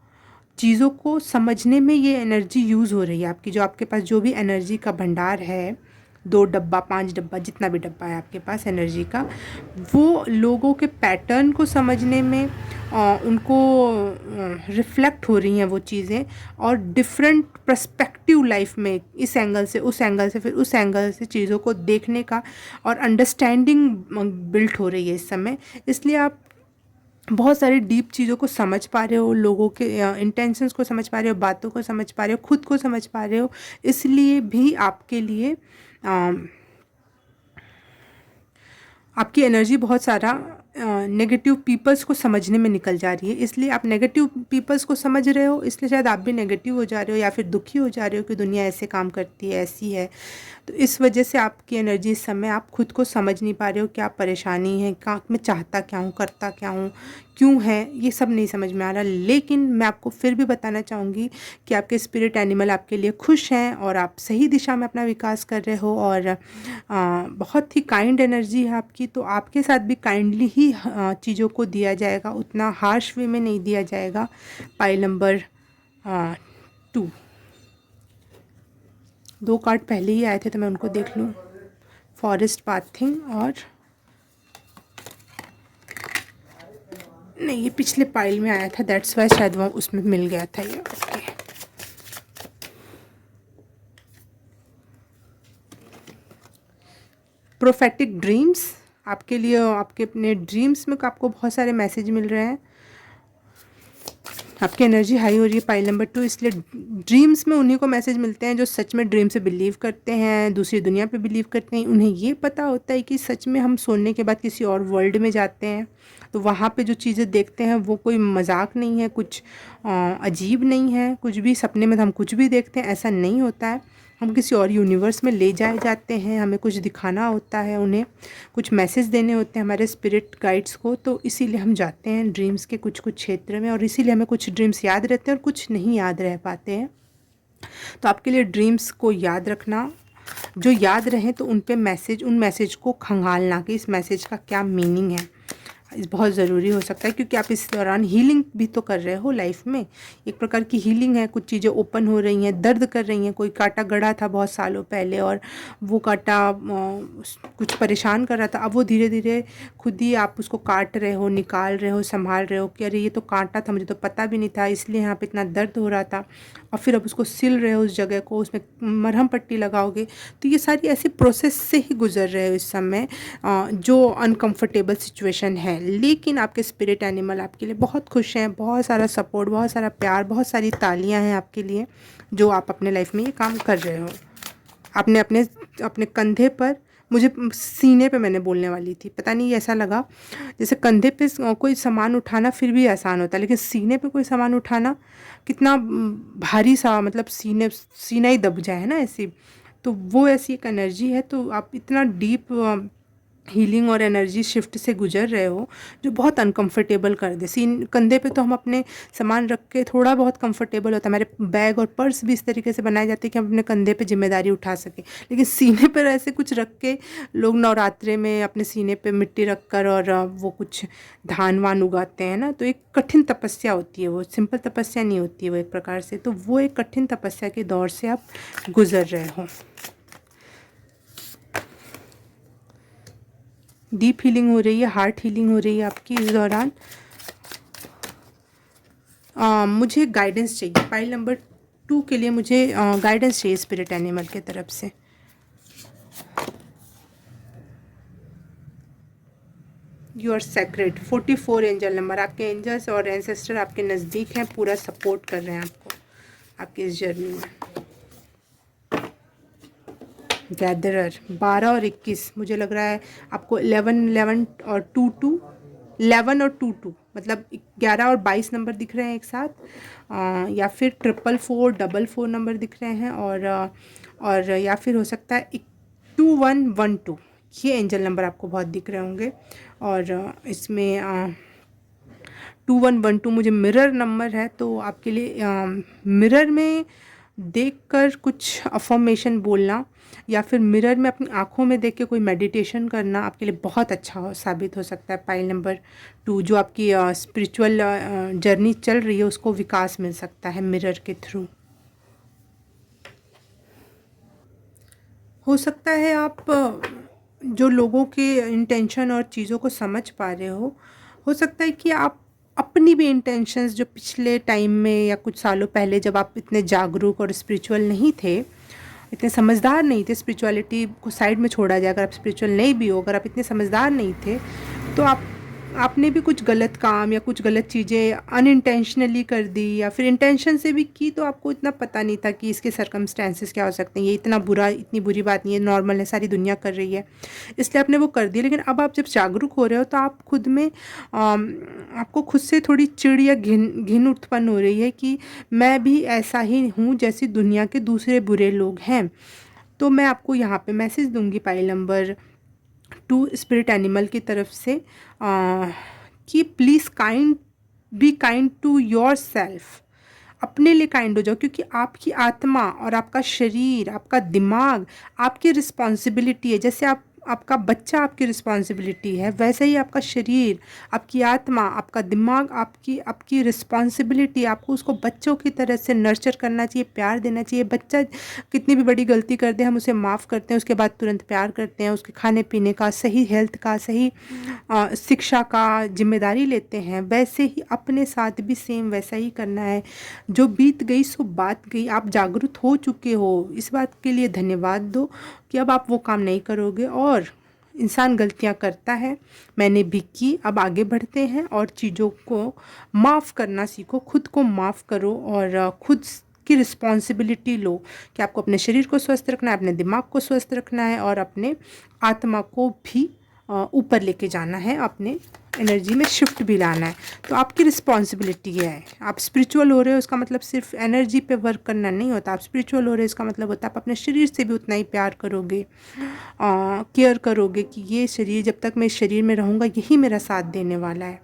चीज़ों को समझने में ये एनर्जी यूज़ हो रही है आपकी। जो आपके पास जो भी एनर्जी का भंडार है, 2 डब्बा, 5 डब्बा, जितना भी डब्बा है आपके पास एनर्जी का, वो लोगों के पैटर्न को समझने में उनको रिफ्लेक्ट हो रही हैं वो चीज़ें, और डिफरेंट पर्सपेक्टिव लाइफ में, इस एंगल से उस एंगल से फिर उस एंगल से चीज़ों को देखने का और अंडरस्टैंडिंग बिल्ट हो रही है इस समय। इसलिए आप बहुत सारी डीप चीज़ों को समझ पा रहे हो, लोगों के इंटेंशंस को समझ पा रहे हो, बातों को समझ पा रहे हो, खुद को समझ पा रहे हो। इसलिए भी आपके लिए आपकी एनर्जी बहुत सारा नेगेटिव पीपल्स को समझने में निकल जा रही है। इसलिए आप नेगेटिव पीपल्स को समझ रहे हो, इसलिए शायद आप भी नेगेटिव हो जा रहे हो या फिर दुखी हो जा रहे हो कि दुनिया ऐसे काम करती है, ऐसी है। तो इस वजह से आपकी एनर्जी इस समय, आप खुद को समझ नहीं पा रहे हो, क्या परेशानी है, क्या मैं चाहता क्या हूँ, करता क्या हूँ, क्यों है, ये सब नहीं समझ में आ रहा। लेकिन मैं आपको फिर भी बताना चाहूँगी कि आपके स्पिरिट एनिमल आपके लिए खुश हैं और आप सही दिशा में अपना विकास कर रहे हो, और बहुत ही काइंड एनर्जी है आपकी। तो आपके साथ भी काइंडली ही चीज़ों को दिया जाएगा, उतना हार्श वे में नहीं दिया जाएगा। पाइल नंबर 2, 2 कार्ड पहले ही आए थे तो मैं उनको देख लूँ। फॉरेस्ट पाथिंग, और नहीं, ये पिछले पाइल में आया था, दैट्स वाई शायद वो उसमें मिल गया था ये। ओके, प्रोफेटिक ड्रीम्स आपके लिए, आपके अपने ड्रीम्स में आपको बहुत सारे मैसेज मिल रहे हैं। आपकी एनर्जी हाई हो रही है पाइल नंबर 2, इसलिए ड्रीम्स में उन्हीं को मैसेज मिलते हैं जो सच में ड्रीम से बिलीव करते हैं, दूसरी दुनिया पे बिलीव करते हैं। उन्हें ये पता होता है कि सच में हम सोने के बाद किसी और वर्ल्ड में जाते हैं, तो वहाँ पे जो चीज़ें देखते हैं वो कोई मजाक नहीं है, कुछ अजीब नहीं है। कुछ भी सपने में हम कुछ भी देखते हैं ऐसा नहीं होता है, हम किसी और यूनिवर्स में ले जाए जाते हैं। हमें कुछ दिखाना होता है, उन्हें कुछ मैसेज देने होते हैं हमारे स्पिरिट गाइड्स को, तो इसीलिए हम जाते हैं ड्रीम्स के कुछ कुछ क्षेत्र में, और इसीलिए हमें कुछ ड्रीम्स याद रहते हैं और कुछ नहीं याद रह पाते हैं। तो आपके लिए ड्रीम्स को याद रखना, जो याद रहें तो उन पे मैसेज, उन मैसेज को खंगालना कि इस मैसेज का क्या मीनिंग है, बहुत ज़रूरी हो सकता है। क्योंकि आप इस दौरान हीलिंग भी तो कर रहे हो लाइफ में, एक प्रकार की हीलिंग है। कुछ चीज़ें ओपन हो रही हैं, दर्द कर रही हैं। कोई कांटा गड़ा था बहुत सालों पहले और वो कांटा कुछ परेशान कर रहा था, अब वो धीरे धीरे खुद ही आप उसको काट रहे हो, निकाल रहे हो, संभाल रहे हो कि अरे ये तो कांटा था, मुझे तो पता भी नहीं था, इसलिए यहाँ पे इतना दर्द हो रहा था। और फिर अब उसको सिल रहे हो उस जगह को, उसमें मरहम पट्टी लगाओगे। तो ये सारी ऐसी प्रोसेस से ही गुजर रहे हो इस समय, जो अनकंफर्टेबल सिचुएशन है। लेकिन आपके स्पिरिट एनिमल आपके लिए बहुत खुश हैं, बहुत सारा सपोर्ट, बहुत सारा प्यार, बहुत सारी तालियां हैं आपके लिए, जो आप अपने लाइफ में ये काम कर रहे हो। आपने अपने अपने कंधे पर, मुझे सीने पे मैंने बोलने वाली थी, पता नहीं ऐसा लगा जैसे कंधे पे कोई सामान उठाना फिर भी आसान होता है, लेकिन सीने पे कोई सामान उठाना कितना भारी सा, मतलब सीना ही दब जाए, है ना ऐसी। तो वो ऐसी एक एनर्जी है। तो आप इतना डीप हीलिंग और एनर्जी शिफ्ट से गुजर रहे हो जो बहुत अनकंफर्टेबल कर दे। कंधे पे तो हम अपने सामान रख के थोड़ा बहुत कंफर्टेबल होता है, हमारे बैग और पर्स भी इस तरीके से बनाए जाते हैं कि हम अपने कंधे पे जिम्मेदारी उठा सकें। लेकिन सीने पर ऐसे कुछ रख के लोग नवरात्रे में अपने सीने पे मिट्टी रख कर और वो कुछ धान वान उगाते हैं ना, तो एक कठिन तपस्या होती है, वो सिंपल तपस्या नहीं होती है वो एक प्रकार से। तो वो एक कठिन तपस्या के दौर से आप गुजर रहे हो। डीप हीलिंग हो रही है, हार्ट हीलिंग हो रही है आपकी इस दौरान। मुझे गाइडेंस चाहिए पाइल नंबर 2 के लिए, मुझे गाइडेंस चाहिए स्पिरिट एनिमल के तरफ से। You are sacred, 44 angel number. आपके एंजल्स और एंसेस्टर आपके नज़दीक हैं, पूरा सपोर्ट कर रहे हैं आपको आपकी इस जर्नी में। गैदरर 12 और 21, मुझे लग रहा है आपको 11 और 22, 11 और 22, मतलब 11 और 22 नंबर दिख रहे हैं एक साथ, या फिर 444 नंबर दिख रहे हैं, और या फिर हो सकता है 2112, ये एंजल नंबर आपको बहुत दिख रहे होंगे। और इसमें 2112 मुझे मिरर नंबर है, तो आपके लिए मिरर में देखकर कुछ अफर्मेशन बोलना या फिर मिरर में अपनी आँखों में देख के कोई मेडिटेशन करना आपके लिए बहुत अच्छा साबित हो सकता है। पाइल नंबर 2, जो आपकी स्पिरिचुअल जर्नी चल रही है उसको विकास मिल सकता है मिरर के थ्रू। हो सकता है आप जो लोगों के इंटेंशन और चीज़ों को समझ पा रहे हो सकता है कि आप अपनी भी इंटेंशंस जो पिछले टाइम में या कुछ सालों पहले जब आप इतने जागरूक और स्पिरिचुअल नहीं थे, इतने समझदार नहीं थे, स्पिरिचुअलिटी को साइड में छोड़ा जाए, अगर आप स्पिरिचुअल नहीं भी हो, अगर आप इतने समझदार नहीं थे, तो आपने भी कुछ गलत काम या कुछ गलत चीज़ें अनइंटेंशनली कर दी, या फिर इंटेंशन से भी की, तो आपको इतना पता नहीं था कि इसके सर्कमस्टेंसेस क्या हो सकते हैं। ये इतनी बुरी बात नहीं है, नॉर्मल है, सारी दुनिया कर रही है, इसलिए आपने वो कर दिया। लेकिन अब आप जब जागरूक हो रहे हो तो आप खुद में आपको खुद से थोड़ी चिढ़ या घिन उत्पन्न हो रही है कि मैं भी ऐसा ही हूँ जैसी दुनिया के दूसरे बुरे लोग हैं। तो मैं आपको यहाँ पे मैसेज दूंगी पाइल नंबर 2 स्पिरिट एनिमल की तरफ से, कि please be kind to yourself, अपने लिए काइंड हो जाओ, क्योंकि आपकी आत्मा और आपका शरीर, आपका दिमाग आपकी रिस्पॉन्सिबिलिटी है। जैसे आपका बच्चा आपकी रिस्पॉन्सिबिलिटी है, वैसे ही आपका शरीर, आपकी आत्मा, आपका दिमाग आपकी रिस्पॉन्सिबिलिटी। आपको उसको बच्चों की तरह से नर्चर करना चाहिए, प्यार देना चाहिए। बच्चा कितनी भी बड़ी गलती कर दे, हम उसे माफ़ करते हैं, उसके बाद तुरंत प्यार करते हैं, उसके खाने पीने का, सही हेल्थ का, सही शिक्षा का जिम्मेदारी लेते हैं। वैसे ही अपने साथ भी सेम वैसा ही करना है। जो बीत गई सो बात गई, आप जागरूक हो चुके हो, इस बात के लिए धन्यवाद दो कि अब आप वो काम नहीं करोगे। और इंसान गलतियां करता है, मैंने भी की। अब आगे बढ़ते हैं और चीज़ों को माफ़ करना सीखो, खुद को माफ़ करो और खुद की रिस्पॉन्सिबिलिटी लो कि आपको अपने शरीर को स्वस्थ रखना है, अपने दिमाग को स्वस्थ रखना है और अपने आत्मा को भी ऊपर लेके जाना है, अपने एनर्जी में शिफ्ट भी लाना है। तो आपकी रिस्पॉन्सिबिलिटी है। आप स्पिरिचुअल हो रहे हो इसका मतलब सिर्फ एनर्जी पे वर्क करना नहीं होता। आप स्पिरिचुअल हो रहे हो इसका मतलब होता है आप अपने शरीर से भी उतना ही प्यार करोगे, केयर करोगे कि ये शरीर, जब तक मैं इस शरीर में रहूँगा यही मेरा साथ देने वाला है,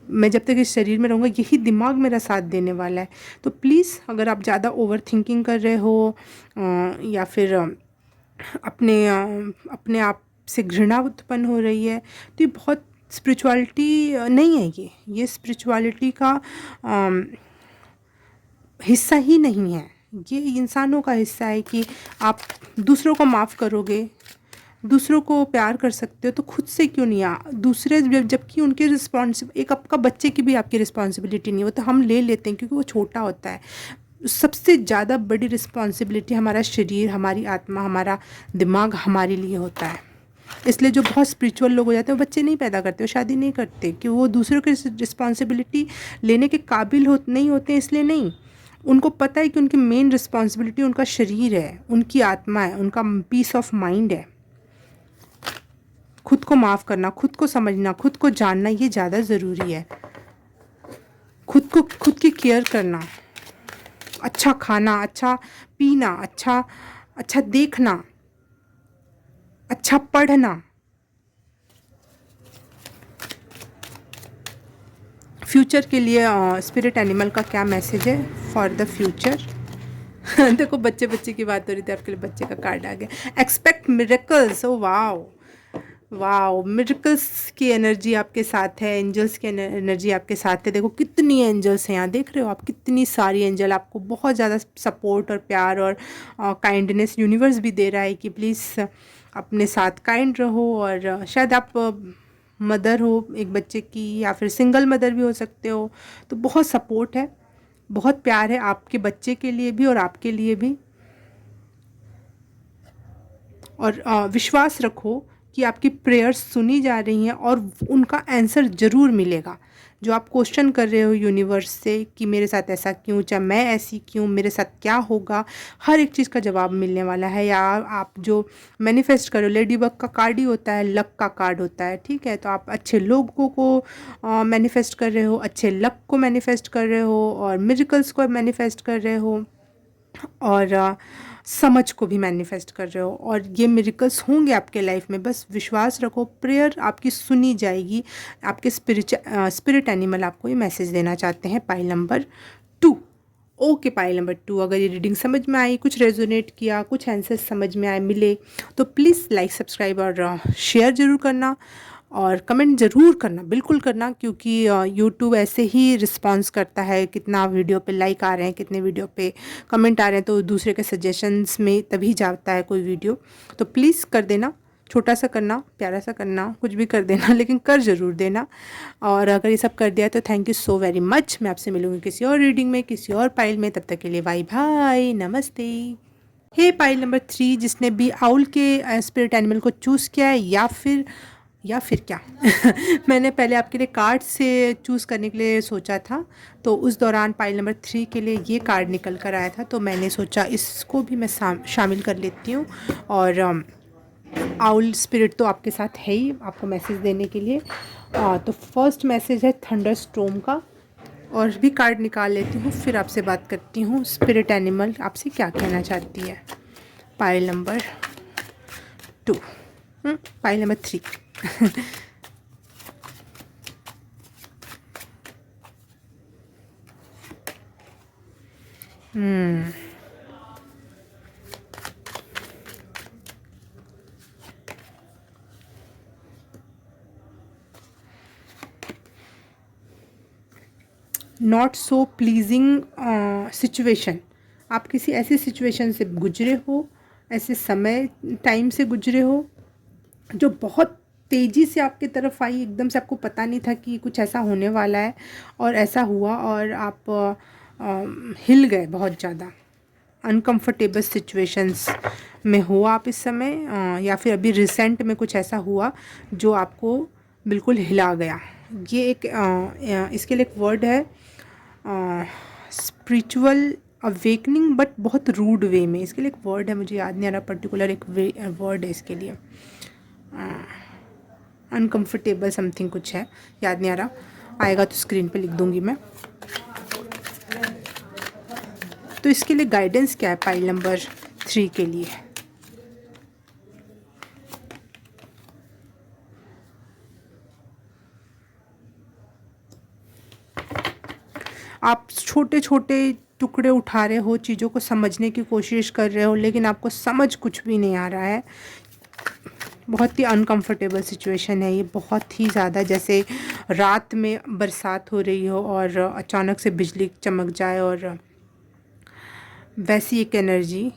मैं जब तक इस शरीर में रहूँगा यही दिमाग मेरा साथ देने वाला है। तो प्लीज़, अगर आप ज़्यादा ओवर थिंकिंग कर रहे हो या फिर अपने आप से घृणा उत्पन्न हो रही है, तो ये बहुत स्पिरिचुअलिटी नहीं है। ये स्पिरिचुअलिटी का हिस्सा ही नहीं है। ये इंसानों का हिस्सा है कि आप दूसरों को माफ़ करोगे, दूसरों को प्यार कर सकते हो, तो खुद से क्यों नहीं। दूसरे जबकि उनके एक आपका बच्चे की भी आपकी रिस्पॉन्सिबिलिटी नहीं हो, तो हम ले लेते हैं क्योंकि वो छोटा होता है। सबसे ज़्यादा बड़ी रिस्पॉन्सिबिलिटी हमारा शरीर, हमारी आत्मा, हमारा दिमाग हमारे लिए होता है। इसलिए जो बहुत स्पिरिचुअल लोग हो जाते हैं वो बच्चे नहीं पैदा करते, वो शादी नहीं करते, कि वो दूसरों की रिस्पॉन्सिबिलिटी लेने के काबिल नहीं होते हैं। इसलिए नहीं, उनको पता है कि उनकी मेन रिस्पॉन्सिबिलिटी उनका शरीर है, उनकी आत्मा है, उनका पीस ऑफ माइंड है। खुद को माफ़ करना, खुद को समझना, खुद को जानना, ये ज़्यादा ज़रूरी है। खुद की केयर करना, अच्छा खाना, अच्छा पीना, अच्छा देखना, अच्छा पढ़ना। फ्यूचर के लिए स्पिरिट एनिमल का क्या मैसेज है फॉर द फ्यूचर? देखो, बच्चे की बात हो रही थी, आपके लिए बच्चे का कार्ड आ गया। Expect miracles. Oh wow, wow, miracles की एनर्जी आपके साथ है, एंजल्स की एनर्जी आपके साथ है। देखो कितनी एंजल्स हैं यहाँ, देख रहे हो आप, कितनी सारी एंजल आपको बहुत ज़्यादा सपोर्ट और प्यार और काइंडनेस यूनिवर्स भी दे रहा है कि प्लीज़ अपने साथ काइंड रहो। और शायद आप मदर हो एक बच्चे की, या फिर सिंगल मदर भी हो सकते हो, तो बहुत सपोर्ट है, बहुत प्यार है आपके बच्चे के लिए भी और आपके लिए भी। और विश्वास रखो कि आपकी प्रेयर्स सुनी जा रही हैं और उनका आंसर ज़रूर मिलेगा। जो आप क्वेश्चन कर रहे हो यूनिवर्स से कि मेरे साथ ऐसा क्यों, चाहे मैं ऐसी क्यों, मेरे साथ क्या होगा, हर एक चीज़ का जवाब मिलने वाला है। या आप जो मैनिफेस्ट करो, लेडी बग का कार्ड ही होता है, लक का कार्ड होता है, ठीक है। तो आप अच्छे लोगों को मैनिफेस्ट कर रहे हो, अच्छे लक को मैनिफेस्ट कर रहे हो, और मिरेकल्स को मैनिफेस्ट कर रहे हो, और समझ को भी मैनिफेस्ट कर रहे हो। और ये मिरेकल्स होंगे आपके लाइफ में, बस विश्वास रखो, प्रेयर आपकी सुनी जाएगी। आपके स्पिरिट एनिमल आपको ये मैसेज देना चाहते हैं। Pile number 2। Okay, pile number 2, अगर ये रीडिंग समझ में आई, कुछ रेजोनेट किया, कुछ आंसर्स समझ में आए, मिले, तो प्लीज़ लाइक, सब्सक्राइब और शेयर ज़रूर करना, और कमेंट ज़रूर करना, बिल्कुल करना, क्योंकि यूट्यूब ऐसे ही रिस्पॉन्स करता है कितना वीडियो पे लाइक आ रहे हैं, कितने वीडियो पे कमेंट आ रहे हैं, तो दूसरे के सजेशंस में तभी जाता है कोई वीडियो। तो प्लीज़ कर देना, छोटा सा करना, प्यारा सा करना, कुछ भी कर देना, लेकिन कर ज़रूर देना। और अगर ये सब कर दिया तो thank you so very much. मैं आपसे मिलूँगी किसी और रीडिंग में, किसी और पाइल में। तब तक के लिए बाय बाय, नमस्ते। हे पाइल नंबर 3, जिसने भी आउल के स्पिरिट एनिमल को चूज़ किया है, या फिर क्या मैंने पहले आपके लिए कार्ड से चूज़ करने के लिए सोचा था, तो उस दौरान पाइल नंबर 3 के लिए ये कार्ड निकल कर आया था, तो मैंने सोचा इसको भी मैं शामिल कर लेती हूँ। और आउल स्पिरिट तो आपके साथ है ही आपको मैसेज देने के लिए। तो फर्स्ट मैसेज है थंडर स्टॉर्म का, और भी कार्ड निकाल लेती हूँ, फिर आपसे बात करती हूँ स्पिरिट एनिमल आपसे क्या कहना चाहती है। Pile number 2, pile number 3 not so pleasing situation. आप किसी ऐसी सिचुएशन से गुजरे हो, ऐसे समय टाइम से गुजरे हो जो बहुत तेज़ी से आपकी तरफ आई, एकदम से आपको पता नहीं था कि कुछ ऐसा होने वाला है, और ऐसा हुआ और आप हिल गए बहुत ज़्यादा, अनकंफर्टेबल सिचुएशंस में हो आप इस समय, या फिर अभी रिसेंट में कुछ ऐसा हुआ जो आपको बिल्कुल हिला गया। ये एक इसके लिए एक वर्ड है स्पिरिचुअल अवेकनिंग, बट बहुत रूड वे में। इसके लिए एक वर्ड है, मुझे याद नहीं आ रहा पर्टिकुलर, एक वर्ड है इसके लिए, अनकंफर्टेबल समथिंग कुछ है, याद नहीं आ रहा, आएगा तो स्क्रीन पे लिख दूंगी मैं। तो इसके लिए गाइडेंस क्या है पाइल नंबर 3 के लिए? आप छोटे छोटे टुकड़े उठा रहे हो, चीज़ों को समझने की कोशिश कर रहे हो, लेकिन आपको समझ कुछ भी नहीं आ रहा है। बहुत ही अनकंफर्टेबल सिचुएशन है ये, बहुत ही ज़्यादा। जैसे रात में बरसात हो रही हो और अचानक से बिजली चमक जाए, और वैसी एक एनर्जी,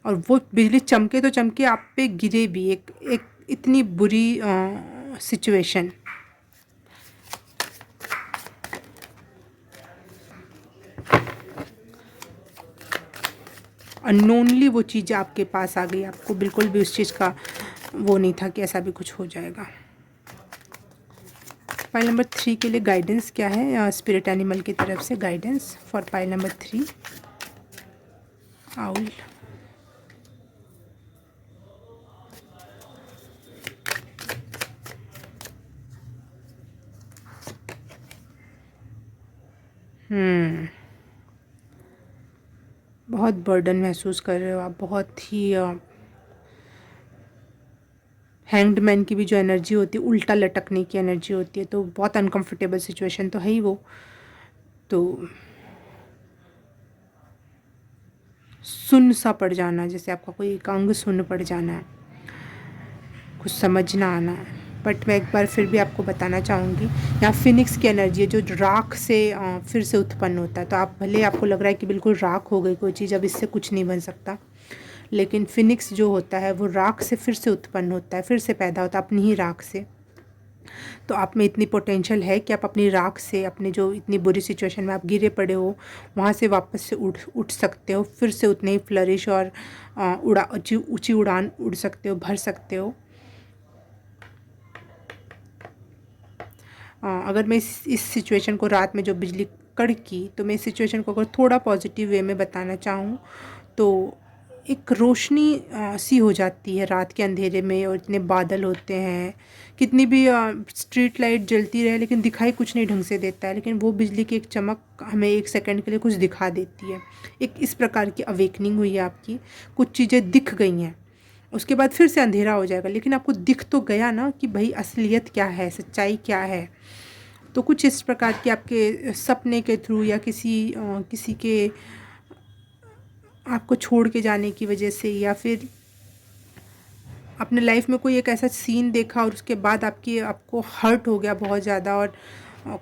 और वो बिजली चमके तो चमके आप पे गिरे भी, एक इतनी बुरी सिचुएशन। अननोनली वो चीज़ आपके पास आ गई, आपको बिल्कुल भी उस चीज़ का वो नहीं था कि ऐसा भी कुछ हो जाएगा। पाइल नंबर 3 के लिए गाइडेंस क्या है स्पिरिट एनिमल की तरफ से? Guidance for pile number 3, owl. बहुत बर्डन महसूस कर रहे हो आप, बहुत ही हैंग्ड मैन की भी जो एनर्जी होती है, उल्टा लटकने की एनर्जी होती है, तो बहुत अनकंफर्टेबल सिचुएशन तो है ही वो। तो सुन्न सा पड़ जाना, जैसे आपका कोई एक अंग सुन्न पड़ जाना है, कुछ समझ ना आना है। बट मैं एक बार फिर भी आपको बताना चाहूँगी, यहाँ फिनिक्स की एनर्जी है जो राख से फिर से उत्पन्न होता है। तो आप भले आपको लग रहा है कि बिल्कुल राख हो गई कोई चीज़, अब इससे कुछ नहीं बन सकता, लेकिन फिनिक्स जो होता है वो राख से फिर से उत्पन्न होता है, फिर से पैदा होता है अपनी ही राख से। तो आप में इतनी पोटेंशियल है कि आप अपनी राख से, अपने जो इतनी बुरी सिचुएशन में आप गिरे पड़े हो, वहाँ से वापस से उठ सकते हो, फिर से उतने ही फ्लरिश और ऊंची उड़ान उड़ सकते हो, भर सकते हो। अगर मैं इस सिचुएशन को, रात में जो बिजली कड़की, तो मैं इस सिचुएशन को अगर थोड़ा पॉजिटिव वे में बताना चाहूँ तो एक रोशनी सी हो जाती है रात के अंधेरे में, और इतने बादल होते हैं, कितनी भी स्ट्रीट लाइट जलती रहे लेकिन दिखाई कुछ नहीं ढंग से देता है, लेकिन वो बिजली की एक चमक हमें एक सेकंड के लिए कुछ दिखा देती है। एक इस प्रकार की अवेकनिंग हुई है आपकी, कुछ चीज़ें दिख गई हैं, उसके बाद फिर से अंधेरा हो जाएगा, लेकिन आपको दिख तो गया ना कि भाई असलियत क्या है, सच्चाई क्या है। तो कुछ इस प्रकार के आपके सपने के थ्रू, या किसी के आपको छोड़ के जाने की वजह से, या फिर अपने लाइफ में कोई एक ऐसा सीन देखा और उसके बाद आपको हर्ट हो गया बहुत ज़्यादा, और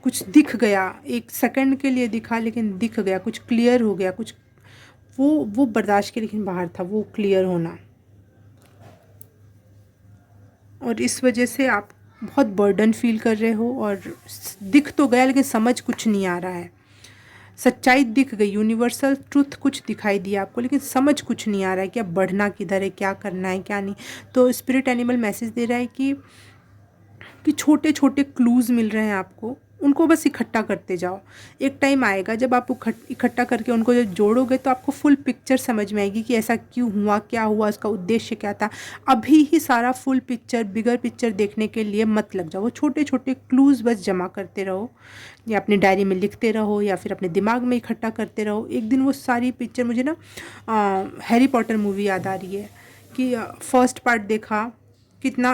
कुछ दिख गया, एक सेकंड के लिए दिखा लेकिन दिख गया, कुछ क्लियर हो गया, कुछ वो बर्दाश्त के लेकिन बाहर था वो क्लियर होना, और इस वजह से आप बहुत बर्डन फील कर रहे हो। और दिख तो गया लेकिन समझ कुछ नहीं आ रहा है, सच्चाई दिख गई, यूनिवर्सल ट्रुथ कुछ दिखाई दिया आपको, लेकिन समझ कुछ नहीं आ रहा है कि अब बढ़ना किधर है, क्या करना है क्या नहीं। तो स्पिरिट एनिमल मैसेज दे रहा है कि छोटे छोटे क्लूज़ मिल रहे हैं आपको, उनको बस इकट्ठा करते जाओ। एक टाइम आएगा जब आप इकट्ठा करके उनको जब जोड़ोगे तो आपको फुल पिक्चर समझ में आएगी कि ऐसा क्यों हुआ, क्या हुआ, उसका उद्देश्य क्या था। अभी ही सारा फुल पिक्चर, बिगर पिक्चर देखने के लिए मत लग जाओ, वो छोटे छोटे क्लूज़ बस जमा करते रहो, या अपनी डायरी में लिखते रहो, या फिर अपने दिमाग में इकट्ठा करते रहो। एक दिन वो सारी पिक्चर, मुझे ना हैरी पॉटर मूवी याद आ रही है कि फर्स्ट पार्ट देखा, कितना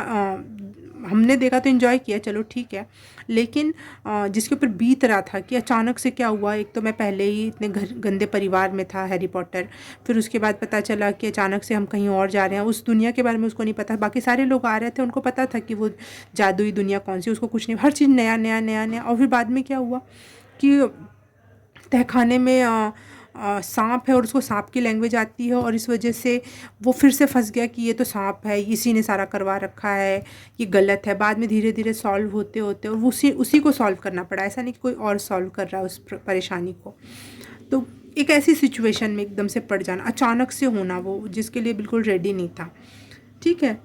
हमने देखा तो एंजॉय किया, चलो ठीक है, लेकिन जिसके ऊपर बीत रहा था कि अचानक से क्या हुआ। एक तो मैं पहले ही इतने गंदे परिवार में था, हैरी पॉटर, फिर उसके बाद पता चला कि अचानक से हम कहीं और जा रहे हैं, उस दुनिया के बारे में उसको नहीं पता, बाकी सारे लोग आ रहे थे, उनको पता था कि वो जादुई दुनिया कौन सी, उसको कुछ नहीं, हर चीज़ नया नया नया नया। और फिर बाद में क्या हुआ कि तहखाने में सांप है और उसको सांप की लैंग्वेज आती है, और इस वजह से वो फिर से फंस गया कि ये तो सांप है, इसी ने सारा करवा रखा है, ये गलत है। बाद में धीरे धीरे सॉल्व होते होते और उसी को सॉल्व करना पड़ा, ऐसा नहीं कि कोई और सॉल्व कर रहा है उस परेशानी को। तो एक ऐसी सिचुएशन में एकदम से पड़ जाना, अचानक से होना वो, जिसके लिए बिल्कुल रेडी नहीं था, ठीक है।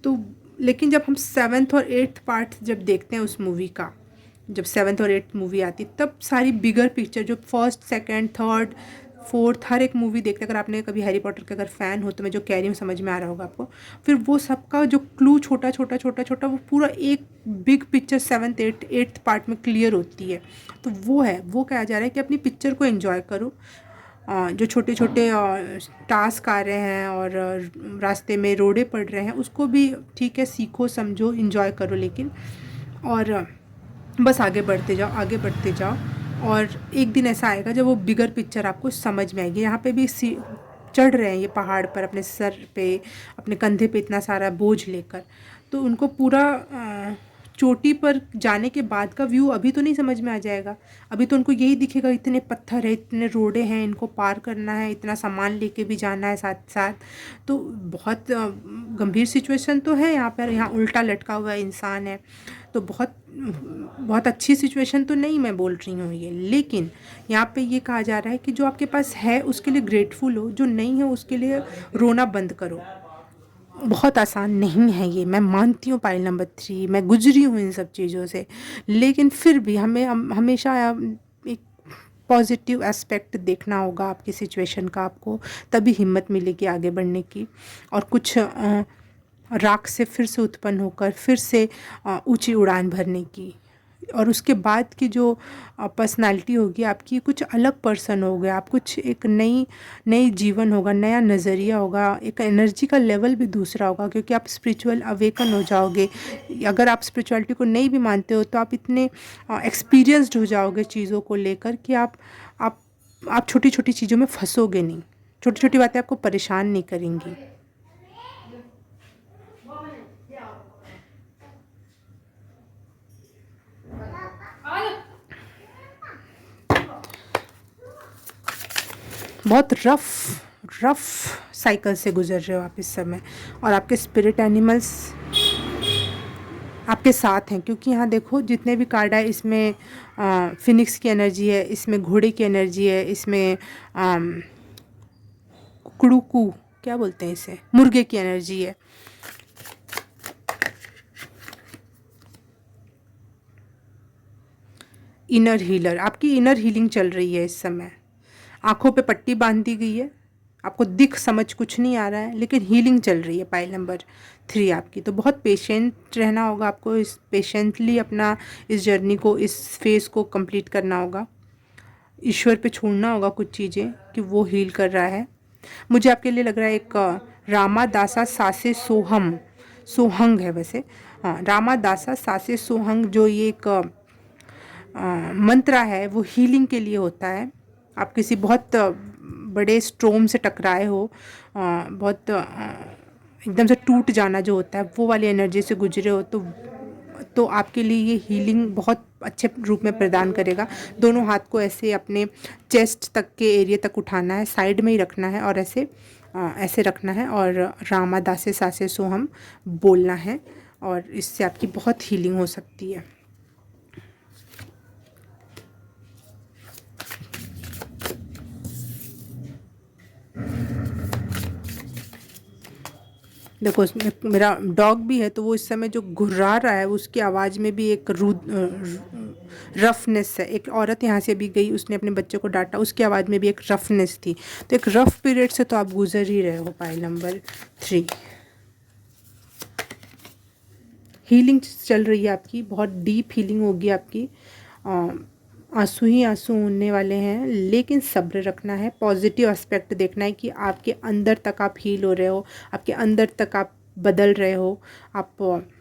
तो लेकिन जब हम 7th और 8th पार्ट जब देखते हैं उस मूवी का, जब 7th और 8th मूवी आती, तब सारी बिगर पिक्चर जो 1st 2nd 3rd 4th हर एक मूवी देखते, अगर आपने कभी हैरी पॉटर के अगर फ़ैन हो तो मैं जो कह रही हूँ समझ में आ रहा होगा आपको, फिर वो सबका जो क्लू छोटा छोटा छोटा छोटा वो पूरा एक big picture 7th 8th part में क्लियर होती है। तो वो है, वो कहा जा रहा है कि अपनी पिक्चर को एंजॉय करो, जो छोटे छोटे टास्क आ रहे हैं और रास्ते में रोड़े पड़ रहे हैं उसको भी ठीक है सीखो समझो एंजॉय करो, लेकिन और बस आगे बढ़ते जाओ, आगे बढ़ते जाओ, और एक दिन ऐसा आएगा जब वो बिगर पिक्चर आपको समझ में आएगी। यहाँ पे भी चढ़ रहे हैं ये पहाड़ पर अपने सर पे, अपने कंधे पे इतना सारा बोझ लेकर, तो उनको पूरा चोटी पर जाने के बाद का व्यू अभी तो नहीं समझ में आ जाएगा। अभी तो उनको यही दिखेगा इतने पत्थर है, इतने रोडे हैं, इनको पार करना है, इतना सामान लेके भी जाना है साथ साथ। तो बहुत गंभीर सिचुएशन तो है यहाँ पर, यहाँ उल्टा लटका हुआ इंसान है, तो बहुत बहुत अच्छी सिचुएशन तो नहीं मैं बोल रही हूँ ये, लेकिन यहाँ पे ये कहा जा रहा है कि जो आपके पास है उसके लिए ग्रेटफुल हो, जो नहीं है उसके लिए रोना बंद करो। बहुत आसान नहीं है ये, मैं मानती हूँ पाइल नंबर 3, मैं गुजरी हूँ इन सब चीज़ों से, लेकिन फिर भी हमें हमेशा एक पॉजिटिव एस्पेक्ट देखना होगा आपकी सिचुएशन का, आपको तभी हिम्मत मिलेगी आगे बढ़ने की, और कुछ राख से फिर से उत्पन्न होकर फिर से ऊंची उड़ान भरने की, और उसके बाद की जो पर्सनालिटी होगी आपकी, कुछ अलग पर्सन हो गया आप, कुछ एक नई जीवन होगा, नया नज़रिया होगा, एक एनर्जी का लेवल भी दूसरा होगा, क्योंकि आप स्पिरिचुअल अवेकन हो जाओगे। अगर आप स्पिरिचुअलिटी को नहीं भी मानते हो तो आप इतने एक्सपीरियंस्ड हो जाओगे चीज़ों को लेकर कि आप छोटी छोटी चीज़ों में फंसोगे नहीं, छोटी छोटी बातें आपको परेशान नहीं करेंगी। बहुत रफ साइकिल से गुजर रहे हो आप इस समय, और आपके स्पिरिट एनिमल्स आपके साथ हैं, क्योंकि यहाँ देखो जितने भी कार्ड है इसमें फिनिक्स की एनर्जी है, इसमें घोड़े की एनर्जी है, इसमें कुकड़ू क्या बोलते हैं इसे, मुर्गे की एनर्जी है। इनर हीलर, आपकी इनर हीलिंग चल रही है इस समय, आंखों पे पट्टी बांध दी गई है, आपको दिख समझ कुछ नहीं आ रहा है, लेकिन हीलिंग चल रही है पाइल नंबर 3 आपकी। तो बहुत पेशेंट रहना होगा आपको, इस पेशेंटली अपना इस जर्नी को, इस फेज़ को कंप्लीट करना होगा, ईश्वर पे छोड़ना होगा कुछ चीज़ें कि वो हील कर रहा है। मुझे आपके लिए लग रहा है एक रामादासा सासे सोहंग है वैसे, हाँ रामादासा सासे सोहंग, जो ये एक मंत्र है वो हीलिंग के लिए होता है। आप किसी बहुत बड़े स्ट्रोम से टकराए हो, बहुत एकदम से टूट जाना जो होता है वो वाली एनर्जी से गुजरे हो, तो आपके लिए ये हीलिंग बहुत अच्छे रूप में प्रदान करेगा। दोनों हाथ को ऐसे अपने चेस्ट तक के एरिया तक उठाना है, साइड में ही रखना है, और ऐसे रखना है, और रामादासे सासे सोहम बोलना है, और इससे आपकी बहुत हीलिंग हो सकती है। देखो उसमें मेरा डॉग भी है, तो वो इस समय जो घुर्रा रहा है उसकी आवाज़ में भी एक रफनेस है। एक औरत यहाँ से भी गई, उसने अपने बच्चे को डांटा, उसकी आवाज़ में भी एक रफनेस थी। तो एक रफ पीरियड से तो आप गुजर ही रहे हो पाइल नंबर 3। हीलिंग चल रही है आपकी, बहुत डीप हीलिंग होगी आपकी, आंसू ही आंसू होने वाले हैं, लेकिन सब्र रखना है, पॉजिटिव एस्पेक्ट देखना है कि आपके अंदर तक आप हील हो रहे हो, आपके अंदर तक आप बदल रहे हो, आप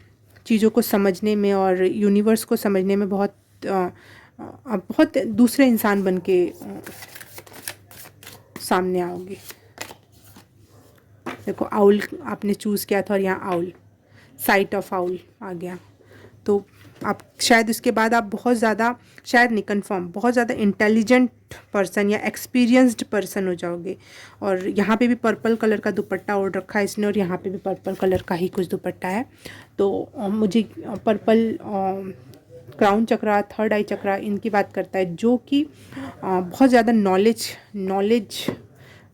चीज़ों को समझने में और यूनिवर्स को समझने में आप बहुत दूसरे इंसान बन के सामने आओगे। देखो आउल आपने चूज़ किया था, और यहाँ आउल, साइट ऑफ आउल आ गया, तो आप शायद उसके बाद आप बहुत ज़्यादा, शायद नहीं कन्फर्म, बहुत ज़्यादा इंटेलिजेंट पर्सन या एक्सपीरियंस्ड पर्सन हो जाओगे। और यहाँ पे भी पर्पल कलर का दुपट्टा ओढ़ रखा है इसने, और यहाँ पे भी पर्पल कलर का ही कुछ दुपट्टा है। तो मुझे पर्पल क्राउन चक्रा, थर्ड आई चक्रा, इनकी बात करता है, जो कि बहुत ज़्यादा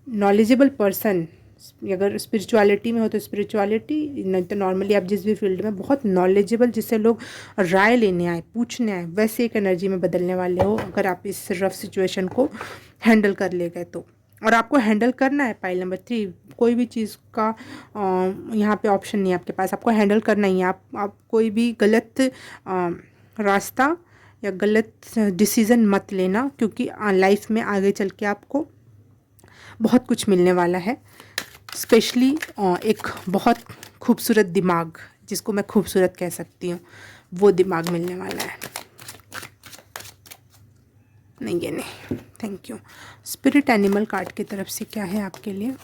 नॉलेजेबल पर्सन, अगर स्पिरिचुअलिटी में हो तो स्पिरिचुअलिटी, नहीं तो नॉर्मली आप जिस भी फील्ड में बहुत नॉलेजेबल, जिससे लोग राय लेने आए, पूछने आए, वैसे एक एनर्जी में बदलने वाले हो अगर आप इस रफ सिचुएशन को हैंडल कर ले गए तो। और आपको हैंडल करना है पाइल नंबर 3, कोई भी चीज़ का यहाँ पे ऑप्शन नहीं है आपके पास, आपको हैंडल करना ही है। आप कोई भी गलत रास्ता या गलत डिसीज़न मत लेना, क्योंकि लाइफ में आगे चल के आपको बहुत कुछ मिलने वाला है। स्पेशली एक बहुत खूबसूरत दिमाग, जिसको मैं खूबसूरत कह सकती हूँ, वो दिमाग मिलने वाला है। नहीं, ये नहीं, thank you. Spirit animal card की तरफ से क्या है आपके लिए?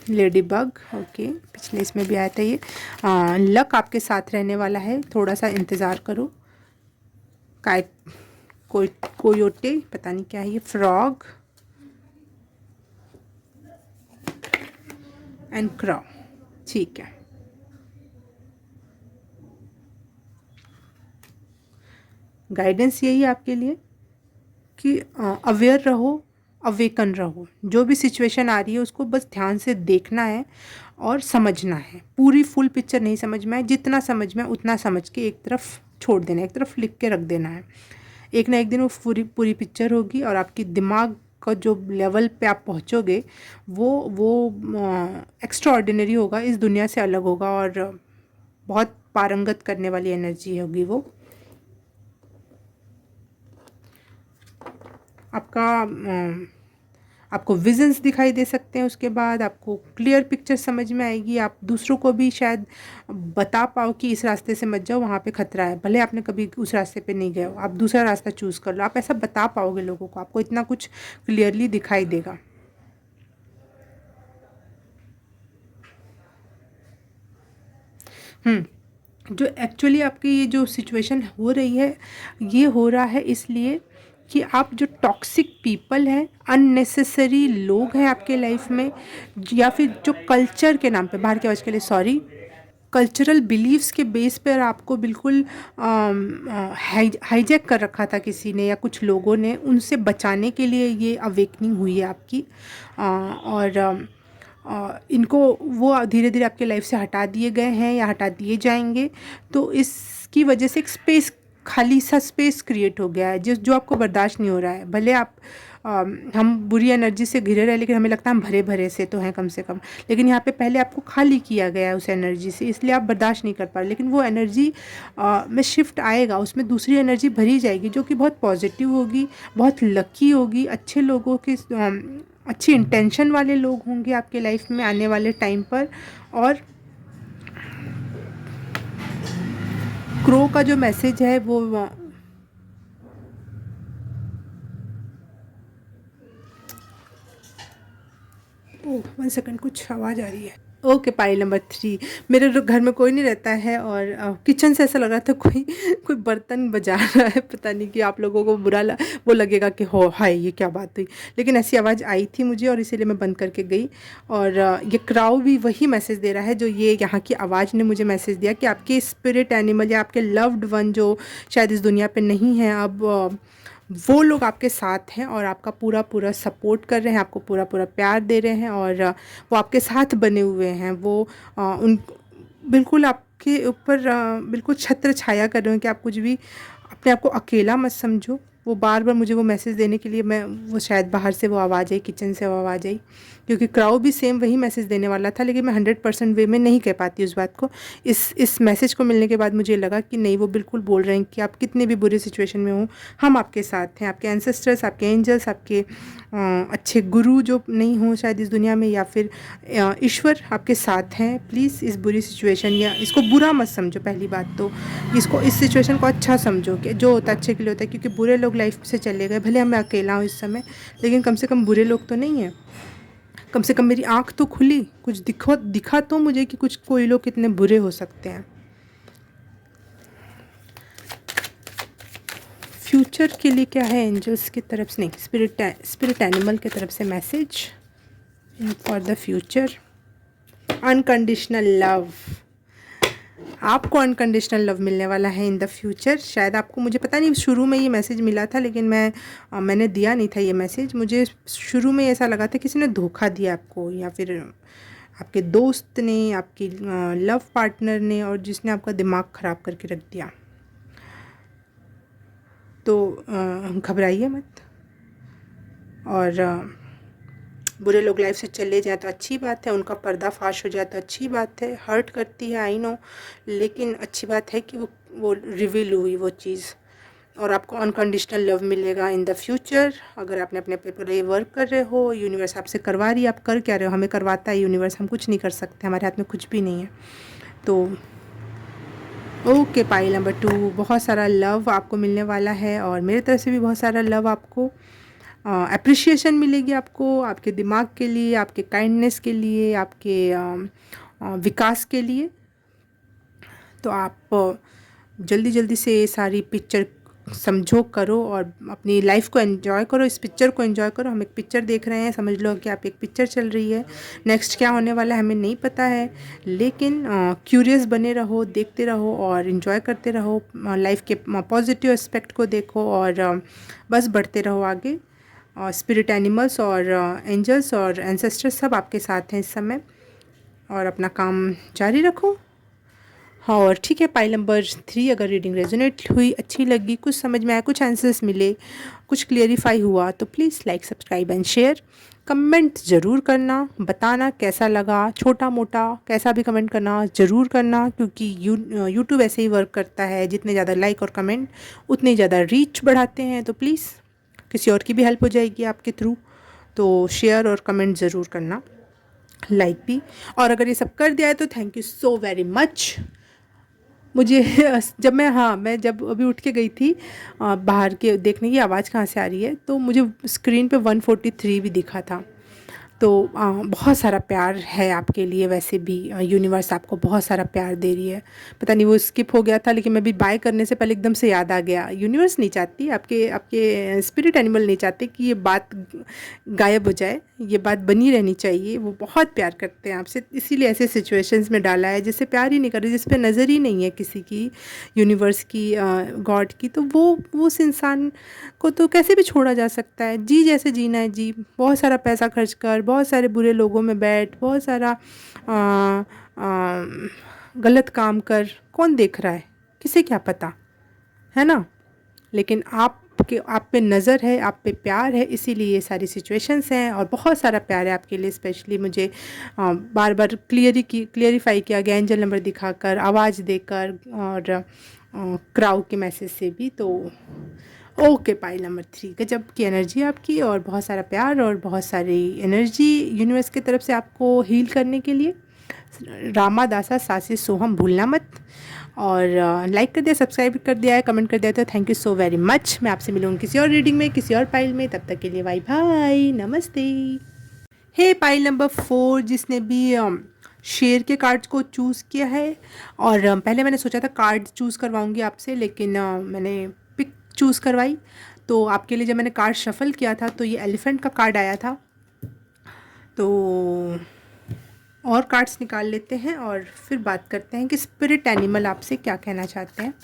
लेडी बग, ओके, पिछले इसमें भी आया था ये। लक आपके साथ रहने वाला है, थोड़ा सा इंतज़ार करो। कोयोटे, पता नहीं क्या है ये, फ्रॉग एंड क्राउ, ठीक है। गाइडेंस यही है आपके लिए कि अवेयर रहो, अवेकन रहो। जो भी सिचुएशन आ रही है उसको बस ध्यान से देखना है और समझना है। पूरी फुल पिक्चर नहीं समझ में है, जितना समझ में उतना समझ के एक तरफ छोड़ देना है, एक तरफ लिख के रख देना है। एक ना एक दिन वो पूरी पिक्चर होगी और आपकी दिमाग का जो लेवल पे आप पहुंचोगे वो एक्स्ट्रा ऑर्डिनरी होगा, इस दुनिया से अलग होगा और बहुत पारंगत करने वाली एनर्जी होगी वो। आपको विजन्स दिखाई दे सकते हैं, उसके बाद आपको क्लियर पिक्चर समझ में आएगी। आप दूसरों को भी शायद बता पाओ कि इस रास्ते से मत जाओ, वहाँ पे खतरा है, भले आपने कभी उस रास्ते पे नहीं गए हो, आप दूसरा रास्ता चूज़ कर लो। आप ऐसा बता पाओगे लोगों को, आपको इतना कुछ क्लियरली दिखाई देगा। जो एक्चुअली आपकी ये जो सिचुएशन हो रही है, ये हो रहा है इसलिए कि आप जो टॉक्सिक पीपल हैं, अननेसेसरी लोग हैं आपके लाइफ में, या फिर जो कल्चर के नाम पे, बाहर की आवाज़ के लिए सॉरी, कल्चरल बिलीव्स के बेस पर आपको बिल्कुल हाईजैक कर रखा था किसी ने या कुछ लोगों ने, उनसे बचाने के लिए ये अवेकनिंग हुई है आपकी। और इनको वो धीरे धीरे आपके लाइफ से हटा दिए गए हैं या हटा दिए जाएंगे। तो इसकी वजह से एक स्पेस, खाली सा स्पेस क्रिएट हो गया है जो आपको बर्दाश्त नहीं हो रहा है। भले आप हम बुरी एनर्जी से घिरे रहे, लेकिन हमें लगता है हम भरे भरे से तो हैं कम से कम, लेकिन यहाँ पे पहले आपको खाली किया गया है उस एनर्जी से, इसलिए आप बर्दाश्त नहीं कर पा रहे। लेकिन वो एनर्जी में शिफ्ट आएगा, उसमें दूसरी एनर्जी भरी जाएगी जो कि बहुत पॉजिटिव होगी, बहुत लकी होगी, अच्छे लोगों की अच्छी इंटेंशन वाले लोग होंगे आपके लाइफ में आने वाले टाइम पर। और क्रो का जो मैसेज है वो, ओह 1 सेकंड, कुछ आवाज़ आ रही है। ओके, पाइल नंबर 3, मेरे घर में कोई नहीं रहता है और किचन से ऐसा लग रहा था कोई बर्तन बजा रहा है। पता नहीं कि आप लोगों को वो लगेगा कि हो हाय ये क्या बात हुई, लेकिन ऐसी आवाज़ आई थी मुझे और इसीलिए मैं बंद करके गई। और ये क्राउ भी वही मैसेज दे रहा है जो ये यहाँ की आवाज़ ने मुझे मैसेज दिया, कि आपके स्पिरिट एनिमल या आपके लव्ड वन जो शायद इस दुनिया पर नहीं है अब, वो लोग आपके साथ हैं और आपका पूरा पूरा सपोर्ट कर रहे हैं, आपको पूरा पूरा प्यार दे रहे हैं और वो आपके साथ बने हुए हैं। वो उन बिल्कुल आपके ऊपर बिल्कुल छत्र छाया कर रहे हैं कि आप कुछ भी अपने आप को अकेला मत समझो। वो बार बार मुझे वो मैसेज देने के लिए वो शायद बाहर से वो आवाज़ आई, किचन से वो आवाज़ आई, क्योंकि क्राउ भी सेम वही मैसेज देने वाला था, लेकिन मैं 100% वे में नहीं कह पाती उस बात को। इस मैसेज को मिलने के बाद मुझे लगा कि नहीं, वो बिल्कुल बोल रहे हैं कि आप कितने भी बुरे सिचुएशन में हो, हम आपके साथ हैं। आपके एंसेस्टर्स, आपके एंजल्स, आपके अच्छे गुरु जो नहीं हो शायद इस दुनिया में, या फिर ईश्वर आपके साथ हैं। प्लीज़ इस बुरी सिचुएशन या इसको बुरा मत समझो, पहली बात तो इसको, इस सिचुएशन को अच्छा समझो कि जो होता है अच्छे के लिए होता है, क्योंकि बुरे लोग लाइफ से चले गए, भले मैं अकेला हूँ इस समय, लेकिन कम से कम बुरे लोग तो नहीं हैं। कम से कम मेरी आँख तो खुली, कुछ दिखा तो मुझे कि कोई लोग कितने बुरे हो सकते हैं। फ्यूचर के लिए क्या है एंजल्स की तरफ से, नहीं स्पिरिट एनिमल की तरफ से message for the future. Unconditional love, आपको अनकंडीशनल लव मिलने वाला है इन द फ्यूचर। शायद आपको, मुझे पता नहीं, शुरू में ये मैसेज मिला था लेकिन मैंने दिया नहीं था ये मैसेज। मुझे शुरू में ऐसा लगा था किसी ने धोखा दिया आपको, या फिर आपके दोस्त ने, आपके लव पार्टनर ने, और जिसने आपका दिमाग ख़राब करके रख दिया। तो घबराइए मत, और बुरे लोग लाइफ से चले जाए तो अच्छी बात है, उनका पर्दाफाश हो जाए तो अच्छी बात है। हर्ट करती है आई नो, लेकिन अच्छी बात है कि वो रिवील हुई वो चीज़, और आपको अनकंडीशनल लव मिलेगा इन द फ्यूचर। अगर आपने अपने पेपर ये वर्क कर रहे हो, यूनिवर्स आपसे करवा रही है, आप कर क्या रहे हो? हमें करवाता है यूनिवर्स, हम कुछ नहीं कर सकते, हमारे हाथ में कुछ भी नहीं है। तो ओके, पाइल नंबर 2, बहुत सारा लव आपको मिलने वाला है, और मेरे तरफ से भी बहुत सारा लव आपको, अप्रिशिएशन मिलेगी आपको, आपके दिमाग के लिए, आपके काइंडनेस के लिए, आपके विकास के लिए। तो आप जल्दी जल्दी से सारी पिक्चर समझो, करो, और अपनी लाइफ को एंजॉय करो, इस पिक्चर को एंजॉय करो। हम एक पिक्चर देख रहे हैं, समझ लो कि आप एक पिक्चर चल रही है। नेक्स्ट क्या होने वाला है हमें नहीं पता है, लेकिन क्यूरियस बने रहो, देखते रहो और एंजॉय करते रहो। लाइफ के पॉजिटिव एस्पेक्ट को देखो, और बस बढ़ते रहो आगे। और स्पिरिट एनिमल्स और एंजल्स और एंसेस्टर्स सब आपके साथ हैं इस समय, और अपना काम जारी रखो। हाँ, और ठीक है, पाइल नंबर 3, अगर रीडिंग रेजोनेट हुई, अच्छी लगी, कुछ समझ में आया, कुछ आंसर्स मिले, कुछ क्लियरिफाई हुआ, तो please like, subscribe and share. Comment ज़रूर करना, बताना कैसा लगा, छोटा मोटा कैसा भी कमेंट करना ज़रूर करना, क्योंकि यूट्यूब ऐसे ही वर्क करता है, जितने ज़्यादा लाइक और कमेंट उतनी ज़्यादा रीच बढ़ाते हैं। तो प्लीज़, किसी और की भी हेल्प हो जाएगी आपके थ्रू, तो शेयर और कमेंट ज़रूर करना, लाइक भी। और अगर ये सब कर दिया है तो thank you so very much. मुझे जब मैं जब अभी उठ के गई थी बाहर के देखने की आवाज़ कहाँ से आ रही है, तो मुझे स्क्रीन पे 143 भी दिखा था। तो बहुत सारा प्यार है आपके लिए, वैसे भी यूनिवर्स आपको बहुत सारा प्यार दे रही है। पता नहीं वो स्किप हो गया था, लेकिन मैं भी बाय करने से पहले एकदम से याद आ गया। यूनिवर्स नहीं चाहती, आपके आपके स्पिरिट एनिमल नहीं चाहते कि ये बात गायब हो जाए, ये बात बनी रहनी चाहिए। वो बहुत प्यार करते हैं आपसे, इसीलिए ऐसे सिचुएशंस में डाला है जिससे प्यार ही नहीं कर रहे, जिस पे नज़र ही नहीं है किसी की, यूनिवर्स की, गॉड की। तो वो उस इंसान को तो कैसे भी छोड़ा जा सकता है। जी जैसे जीना है जी, बहुत सारा पैसा खर्च कर, बहुत सारे बुरे लोगों में बैठ, बहुत सारा गलत काम कर, कौन देख रहा है, किसे क्या पता, है ना। लेकिन आप पे नज़र है, आप पे प्यार है, इसीलिए ये सारी सिचुएशंस हैं, और बहुत सारा प्यार है आपके लिए। स्पेशली मुझे बार बार क्लियरिफाई किया गया, एंजल नंबर दिखाकर, आवाज़ देकर, और क्राउ के मैसेज से भी। तो ओके, पाइल नंबर 3, गजब की एनर्जी आपकी, और बहुत सारा प्यार और बहुत सारी एनर्जी यूनिवर्स की तरफ से आपको हील करने के लिए। रामा दासा सासी सोहम भूलना मत, और लाइक कर दिया, सब्सक्राइब कर दिया है, कमेंट कर दिया, तो thank you so very much. मैं आपसे मिलूँगी किसी और रीडिंग में, किसी और पाइल में, तब तक के लिए बाय बाय, नमस्ते। हे पाइल नंबर 4, जिसने भी शेर के कार्ड्स को चूज़ किया है, और पहले मैंने सोचा था कार्ड चूज़ करवाऊँगी आपसे, लेकिन मैंने पिक चूज़ करवाई। तो आपके लिए जब मैंने कार्ड शफल किया था तो ये एलिफेंट का कार्ड आया था। तो और कार्ड्स निकाल लेते हैं और फिर बात करते हैं कि स्पिरिट एनिमल आपसे क्या कहना चाहते हैं।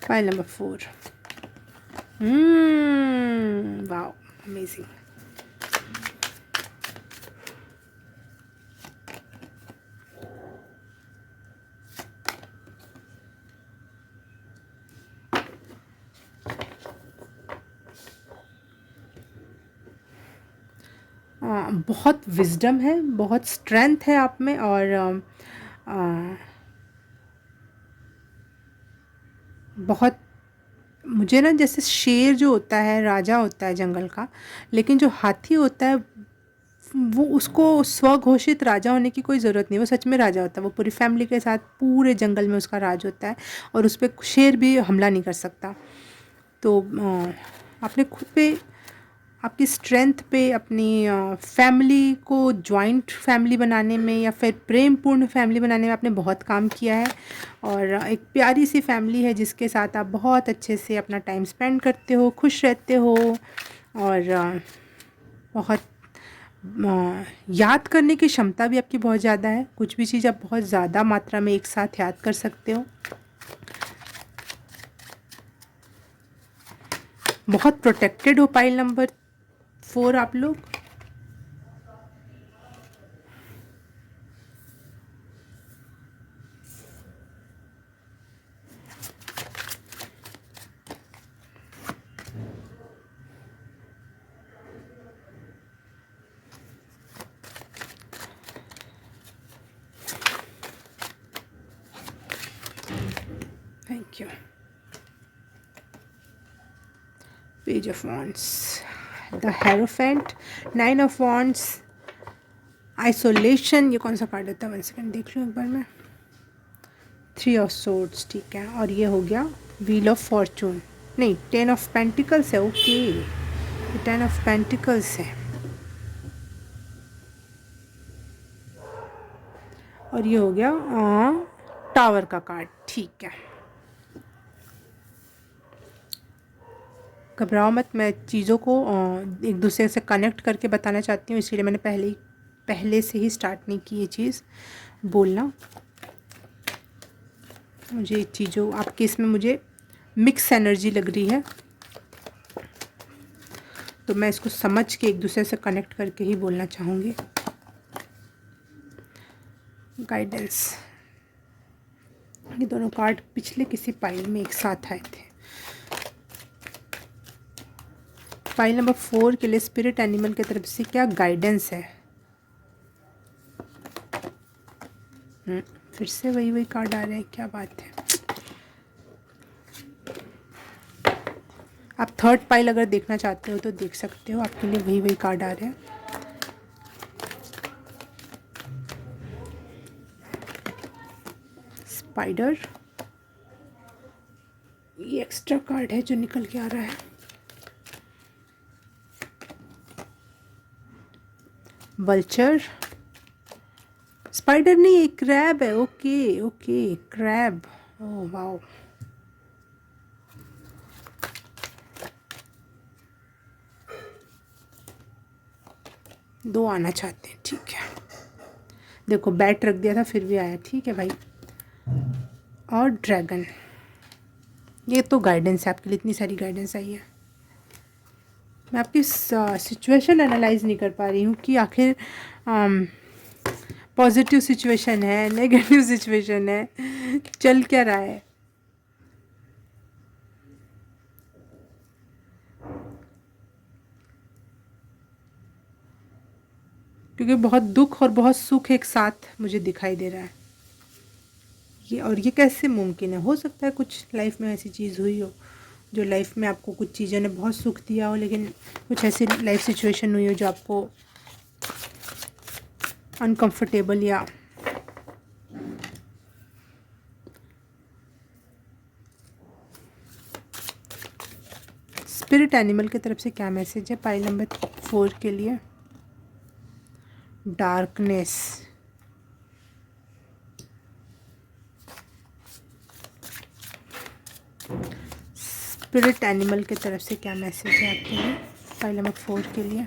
File number 4, wow, amazing. बहुत विजडम है, बहुत स्ट्रेंथ है आप में, और बहुत, मुझे ना जैसे शेर जो होता है राजा होता है जंगल का, लेकिन जो हाथी होता है वो, उसको स्वघोषित राजा होने की कोई ज़रूरत नहीं, वो सच में राजा होता है। वो पूरी फैमिली के साथ पूरे जंगल में उसका राज होता है, और उस पर शेर भी हमला नहीं कर सकता। तो आपने खुद पे, आपकी स्ट्रेंथ पे, अपनी फैमिली को जॉइंट फैमिली बनाने में या फिर प्रेमपूर्ण फैमिली बनाने में आपने बहुत काम किया है, और एक प्यारी सी फैमिली है जिसके साथ आप बहुत अच्छे से अपना टाइम स्पेंड करते हो, खुश रहते हो, और बहुत याद करने की क्षमता भी आपकी बहुत ज़्यादा है, कुछ भी चीज़ आप बहुत ज़्यादा मात्रा में एक साथ याद कर सकते हो। बहुत प्रोटेक्टेड हो पाइल नंबर 4 आप लोग। Thank you. Page of wands, the hierophant, 9 of wands, isolation. ये कौन सा कार्ड होता है, 1 सेकेंड देख लूँ एक बार मैं। 3 ऑफ सोर्ड्स, ठीक है। और ये हो गया व्हील ऑफ फॉर्चून, नहीं 10 ऑफ पेंटिकल्स है। ओके, 10 ऑफ पेंटिकल्स है। और ये हो गया टावर का कार्ड, ठीक है। घबराओ मत, मैं चीज़ों को एक दूसरे से कनेक्ट करके बताना चाहती हूँ, इसलिए मैंने पहले से ही स्टार्ट नहीं की ये चीज़ बोलना। मुझे चीज़ों आपके इसमें मुझे मिक्स एनर्जी लग रही है, तो मैं इसको समझ के एक दूसरे से कनेक्ट करके ही बोलना चाहूँगी। गाइडेंस, ये दोनों कार्ड पिछले किसी पाइल में एक साथ आए थे। पाइल नंबर 4 के लिए स्पिरिट एनिमल की तरफ से क्या गाइडेंस है। फिर से वही कार्ड आ रहे हैं, क्या बात है। आप थर्ड पाइल अगर देखना चाहते हो तो देख सकते हो, आपके लिए वही कार्ड आ रहे हैं। स्पाइडर, ये एक्स्ट्रा कार्ड है जो निकल के आ रहा है। वल्चर, स्पाइडर नहीं, एक क्रैब है। Okay okay, crab, oh wow. दो आना चाहते हैं, ठीक है। देखो बैट रख दिया था फिर भी आया, ठीक है भाई। और ड्रैगन, ये तो गाइडेंस है आपके लिए, इतनी सारी गाइडेंस आई है। मैं आपकी सिचुएशन एनालाइज नहीं कर पा रही हूँ कि आखिर पॉजिटिव सिचुएशन है, नेगेटिव सिचुएशन है, चल क्या रहा है। क्योंकि बहुत दुख और बहुत सुख एक साथ मुझे दिखाई दे रहा है ये। और ये कैसे मुमकिन है, हो सकता है कुछ लाइफ में ऐसी चीज़ हुई हो जो लाइफ में आपको कुछ चीज़ों ने बहुत सुख दिया हो, लेकिन कुछ ऐसी लाइफ सिचुएशन हुई हो जो आपको अनकंफर्टेबल या स्पिरिट एनिमल की तरफ से क्या मैसेज है पाइल नंबर 4 के लिए। डार्कनेस, स्पिरिट एनिमल की तरफ से क्या मैसेज है आपके लिए फाइल नंबर 4 के लिए।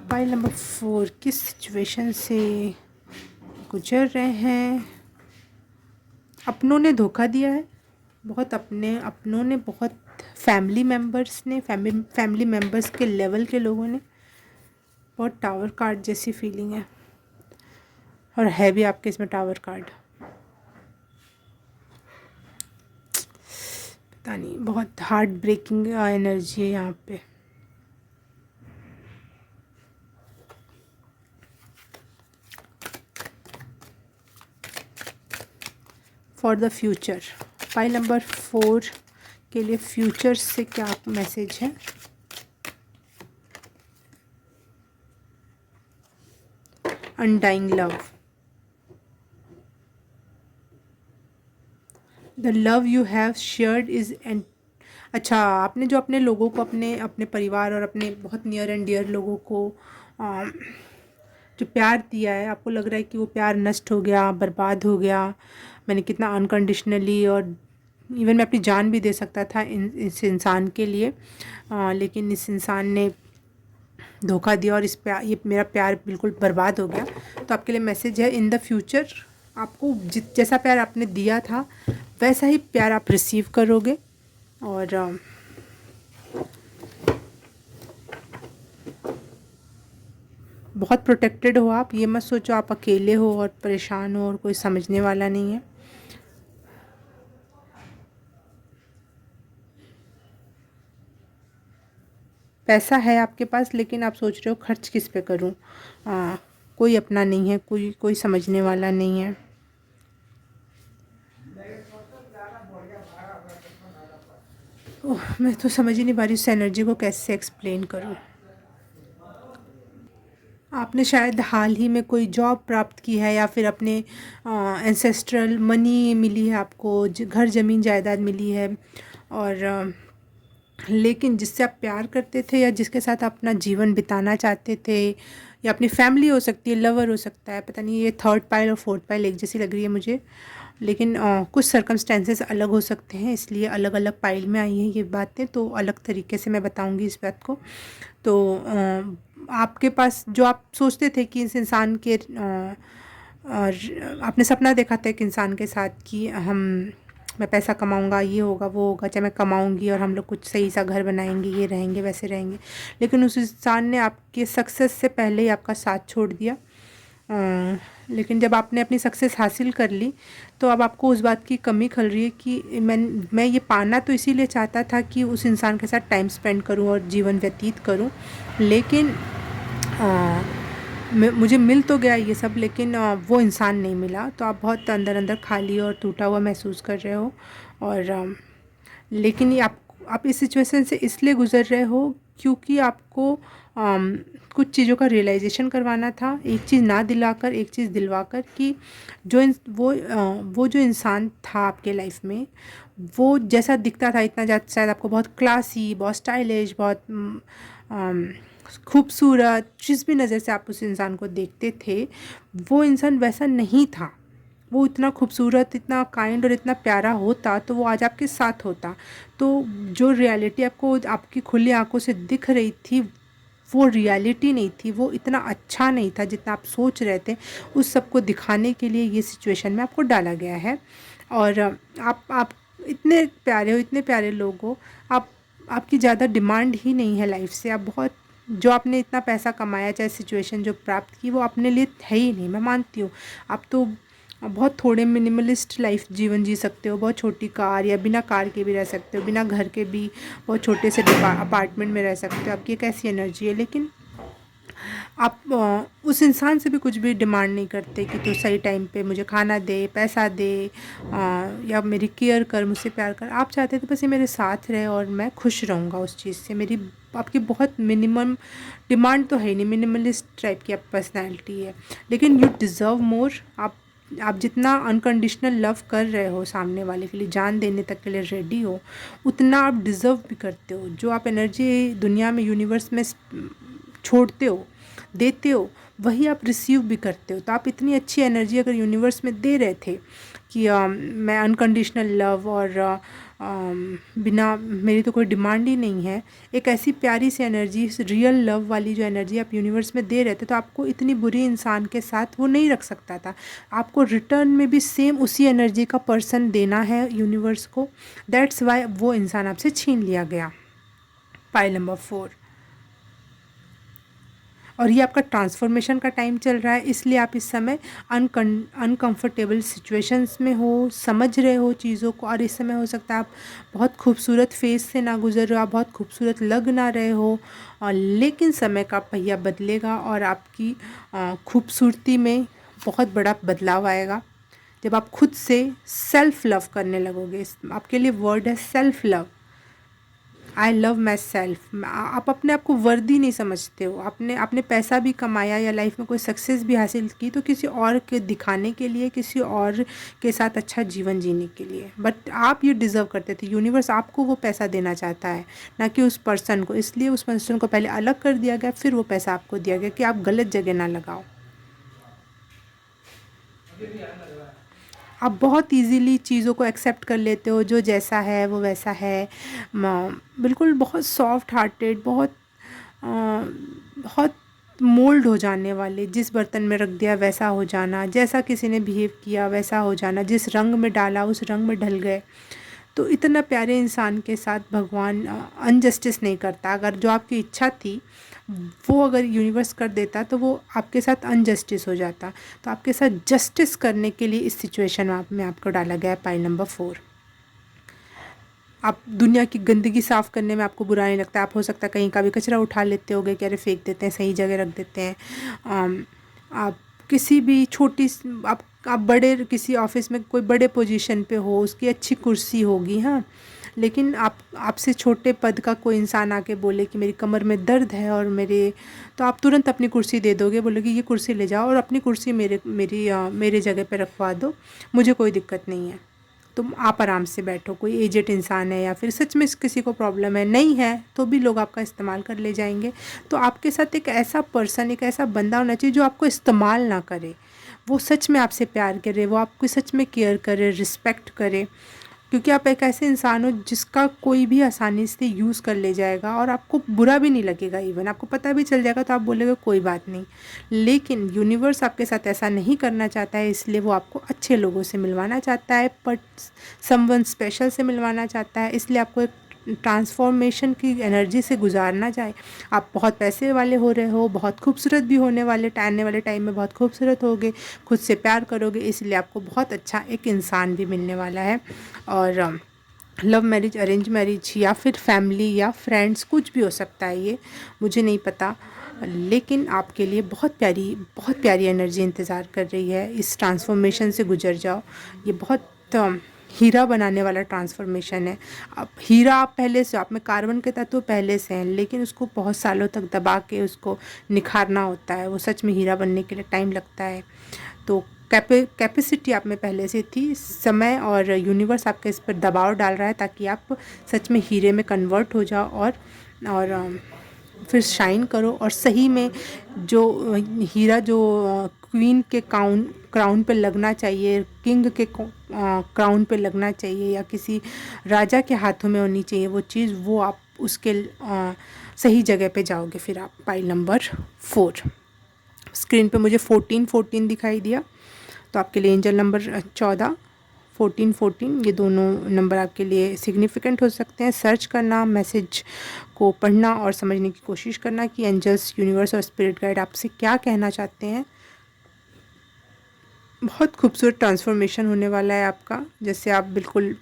फाइल नंबर 4 किस सिचुएशन से गुजर रहे हैं। अपनों ने धोखा दिया है, बहुत अपनों ने, बहुत फैमिली मेम्बर्स ने, फैमिली मेम्बर्स के लेवल के लोगों ने। बहुत टावर कार्ड जैसी फीलिंग है, और है भी आपके इसमें टावर कार्ड। पता नहीं, बहुत हार्ट ब्रेकिंग एनर्जी है यहाँ पे। For the future, file number 4 के लिए फ्यूचर से क्या मैसेज है। Undying love, the love you have shared is and. अच्छा, आपने जो अपने लोगों को, अपने परिवार और अपने बहुत नियर एंड डियर लोगों को जो प्यार दिया है आपको लग रहा है कि वो प्यार नष्ट हो गया, बर्बाद हो गया, मैंने कितना अनकंडीशनली और इवन मैं अपनी जान भी दे सकता था इस इंसान के लिए, लेकिन इस इंसान ने धोखा दिया और ये मेरा प्यार बिल्कुल बर्बाद हो गया। तो आपके लिए मैसेज है, इन द फ्यूचर आपको जैसा प्यार आपने दिया था वैसा ही प्यार आप रिसीव करोगे। और बहुत प्रोटेक्टेड हो आप, ये मत सोचो आप अकेले हो और परेशान हो और कोई समझने वाला नहीं है। पैसा है आपके पास लेकिन आप सोच रहे हो खर्च किस पे करूं, कोई अपना नहीं है, कोई समझने वाला नहीं है। मैं तो समझ ही नहीं पा रही उस एनर्जी को कैसे एक्सप्लेन करूं। आपने शायद हाल ही में कोई जॉब प्राप्त की है या फिर अपने एंसेस्ट्रल मनी मिली है आपको, घर ज़मीन जायदाद मिली है, और लेकिन जिससे आप प्यार करते थे या जिसके साथ आप अपना जीवन बिताना चाहते थे, या अपनी फैमिली हो सकती है, लवर हो सकता है, पता नहीं, ये थर्ड पाइल और फोर्थ पाइल एक जैसी लग रही है मुझे, लेकिन कुछ सर्कमस्टेंसेस अलग हो सकते हैं, इसलिए अलग अलग पाइल में आई हैं ये बातें, तो अलग तरीके से मैं बताऊंगी इस बात को। तो आपके पास जो आप सोचते थे कि इस इंसान के और आपने सपना देखा था एक इंसान के साथ कि मैं पैसा कमाऊंगा, ये होगा वो होगा, चाहे मैं कमाऊंगी और हम लोग कुछ सही सा घर बनाएंगे, ये रहेंगे वैसे रहेंगे, लेकिन उस इंसान ने आपके सक्सेस से पहले ही आपका साथ छोड़ दिया। लेकिन जब आपने अपनी सक्सेस हासिल कर ली तो अब आपको उस बात की कमी खल रही है कि मैं ये पाना तो इसीलिए चाहता था कि उस इंसान के साथ टाइम स्पेंड करूं और जीवन व्यतीत करूं, लेकिन मुझे मिल तो गया ये सब, लेकिन वो इंसान नहीं मिला। तो आप बहुत अंदर अंदर खाली और टूटा हुआ महसूस कर रहे हो, और लेकिन ये आप इस सिचुएशन से इसलिए गुज़र रहे हो क्योंकि आपको कुछ चीज़ों का रियलाइजेशन करवाना था, एक चीज़ ना दिलाकर एक चीज़ दिलवाकर, कि वो जो इंसान था आपके लाइफ में, वो जैसा दिखता था इतना ज़्यादा शायद आपको बहुत क्लासी, बहुत स्टाइलिश, बहुत खूबसूरत, जिस भी नज़र से आप उस इंसान को देखते थे वो इंसान वैसा नहीं था। वो इतना खूबसूरत, इतना काइंड और इतना प्यारा होता तो वो आज आपके साथ होता। तो जो रियलिटी आपको आपकी खुली आंखों से दिख रही थी वो रियलिटी नहीं थी, वो इतना अच्छा नहीं था जितना आप सोच रहे थे। उस सब को दिखाने के लिए ये सिचुएशन में आपको डाला गया है। और आप इतने प्यारे हो, इतने प्यारे लोग हो, आपकी ज़्यादा डिमांड ही नहीं है लाइफ से। आप बहुत, जो आपने इतना पैसा कमाया, चाहे सिचुएशन जो प्राप्त की, वो अपने लिए है ही नहीं, मैं मानती हूँ। आप तो बहुत थोड़े मिनिमलिस्ट लाइफ जीवन जी सकते हो, बहुत छोटी कार या बिना कार के भी रह सकते हो, बिना घर के भी बहुत छोटे से अपार्टमेंट में रह सकते हो। आपकी एक ऐसी एनर्जी है, लेकिन आप उस इंसान से भी कुछ भी डिमांड नहीं करते कि तू सही टाइम पे मुझे खाना दे, पैसा दे, या मेरी केयर कर, मुझसे प्यार कर। आप चाहते थे बस ये मेरे साथ रहे और मैं खुश रहूँगा उस चीज़ से। आपकी बहुत मिनिमम डिमांड तो है ही नहीं, मिनिमलिस्ट टाइप की आप पर्सनैलिटी है, लेकिन यू डिज़र्व मोर। आप जितना अनकंडीशनल लव कर रहे हो, सामने वाले के लिए जान देने तक के लिए रेडी हो, उतना आप डिज़र्व भी करते हो। जो आप एनर्जी दुनिया में, यूनिवर्स में छोड़ते हो, देते हो, वही आप रिसीव भी करते हो। तो आप इतनी अच्छी एनर्जी अगर यूनिवर्स में दे रहे थे कि मैं अनकंडीशनल लव और बिना, मेरी तो कोई डिमांड ही नहीं है, एक ऐसी प्यारी सी एनर्जी, रियल लव वाली जो एनर्जी आप यूनिवर्स में दे रहे थे, तो आपको इतनी बुरी इंसान के साथ वो नहीं रख सकता था। आपको रिटर्न में भी सेम उसी एनर्जी का पर्सन देना है यूनिवर्स को। दैट्स वाई वो इंसान आपसे छीन लिया गया। Pile number 4। और ये आपका ट्रांसफॉर्मेशन का टाइम चल रहा है, इसलिए आप इस समय अनकंफर्टेबल सिचुएशंस में हो, समझ रहे हो चीज़ों को। और इस समय हो सकता है आप बहुत खूबसूरत फेज से ना गुजर रहे हो, आप बहुत खूबसूरत लग ना रहे हो, और लेकिन समय का पहिया बदलेगा और आपकी खूबसूरती में बहुत बड़ा बदलाव आएगा जब आप खुद से सेल्फ लव करने लगोगे। आपके लिए वर्ड है self love. I love my self. आप अपने आप को वर्दी नहीं समझते हो। आपने पैसा भी कमाया या लाइफ में कोई सक्सेस भी हासिल की तो किसी और के दिखाने के लिए, किसी और के साथ अच्छा जीवन जीने के लिए, बट आप ये डिज़र्व करते थे। यूनिवर्स आपको वो पैसा देना चाहता है, ना कि उस पर्सन को। इसलिए उस पर्सन को पहले अलग कर दिया गया, फिर वो पैसा आपको दिया गया कि आप गलत जगह ना लगाओ। आप बहुत इजीली चीज़ों को एक्सेप्ट कर लेते हो, जो जैसा है वो वैसा है। बिल्कुल बहुत सॉफ्ट हार्टेड, बहुत मोल्ड हो जाने वाले, जिस बर्तन में रख दिया वैसा हो जाना, जैसा किसी ने बिहेव किया वैसा हो जाना, जिस रंग में डाला उस रंग में ढल गए। तो इतना प्यारे इंसान के साथ भगवान अनजस्टिस नहीं करता। अगर जो आपकी इच्छा थी वो अगर यूनिवर्स कर देता तो वो आपके साथ अनजस्टिस हो जाता। तो आपके साथ जस्टिस करने के लिए इस सिचुएशन में आपको डाला गया है पाइल नंबर 4। आप दुनिया की गंदगी साफ़ करने में आपको बुरा नहीं लगता। आप हो सकता है कहीं का भी कचरा उठा लेते होगे कि अरे फेंक देते हैं, सही जगह रख देते हैं। आप किसी भी आप बड़े किसी ऑफिस में कोई बड़े पोजीशन पे हो, उसकी अच्छी कुर्सी होगी, हाँ, लेकिन आपसे छोटे पद का कोई इंसान आके बोले कि मेरी कमर में दर्द है और तो आप तुरंत अपनी कुर्सी दे दोगे, बोलोगे ये कुर्सी ले जाओ और अपनी कुर्सी मेरे जगह पे रखवा दो, मुझे कोई दिक्कत नहीं है, तुम आप आराम से बैठो। कोई एजेड इंसान है या फिर सच में किसी को प्रॉब्लम है, नहीं है तो भी लोग आपका इस्तेमाल कर ले जाएंगे। तो आपके साथ एक ऐसा पर्सन, एक ऐसा बंदा होना चाहिए जो आपको इस्तेमाल ना करे, वो सच में आपसे प्यार करे, वो आपको सच में केयर करे, रिस्पेक्ट करे। क्योंकि आप एक ऐसे इंसान हो जिसका कोई भी आसानी से यूज़ कर ले जाएगा और आपको बुरा भी नहीं लगेगा, इवन आपको पता भी चल जाएगा तो आप बोलेगे कोई बात नहीं। लेकिन यूनिवर्स आपके साथ ऐसा नहीं करना चाहता है, इसलिए वो आपको अच्छे लोगों से मिलवाना चाहता है, बट समवन स्पेशल से मिलवाना चाहता है, इसलिए आपको एक ट्रांसफॉर्मेशन की एनर्जी से गुजारना चाहे। आप बहुत पैसे वाले हो रहे हो, बहुत खूबसूरत भी होने वाले, आने वाले टाइम में बहुत खूबसूरत होगे, खुद से प्यार करोगे, इसलिए आपको बहुत अच्छा एक इंसान भी मिलने वाला है। और लव मैरिज, अरेंज मैरिज या फिर फैमिली या फ्रेंड्स, कुछ भी हो सकता है, ये मुझे नहीं पता, लेकिन आपके लिए बहुत प्यारी एनर्जी इंतज़ार कर रही है। इस ट्रांसफॉर्मेशन से गुजर जाओ। ये बहुत हीरा बनाने वाला ट्रांसफॉर्मेशन है। अब हीरा आप पहले से, आप में कार्बन के तत्व पहले से हैं, लेकिन उसको बहुत सालों तक दबा के उसको निखारना होता है। वो सच में हीरा बनने के लिए टाइम लगता है। तो कैपेसिटी आप में पहले से थी, समय और यूनिवर्स आपके इस पर दबाव डाल रहा है ताकि आप सच में हीरे में कन्वर्ट हो जाओ और फिर शाइन करो। और सही में जो हीरा जो क्वीन के क्राउन पे लगना चाहिए, किंग के क्राउन पे लगना चाहिए या किसी राजा के हाथों में होनी चाहिए वो चीज़, वो आप उसके सही जगह पे जाओगे। फिर आप पाइल नंबर 4, स्क्रीन पे मुझे 14 दिखाई दिया, तो आपके लिए एंजल नंबर 14, 14 ये दोनों नंबर आपके लिए सिग्निफिकेंट हो सकते हैं। सर्च करना, मैसेज को पढ़ना और समझने की कोशिश करना कि एंजल्स, यूनिवर्स और स्पिरिट गाइड आपसे क्या कहना चाहते हैं। बहुत खूबसूरत ट्रांसफॉर्मेशन होने वाला है आपका, जैसे आप बिल्कुल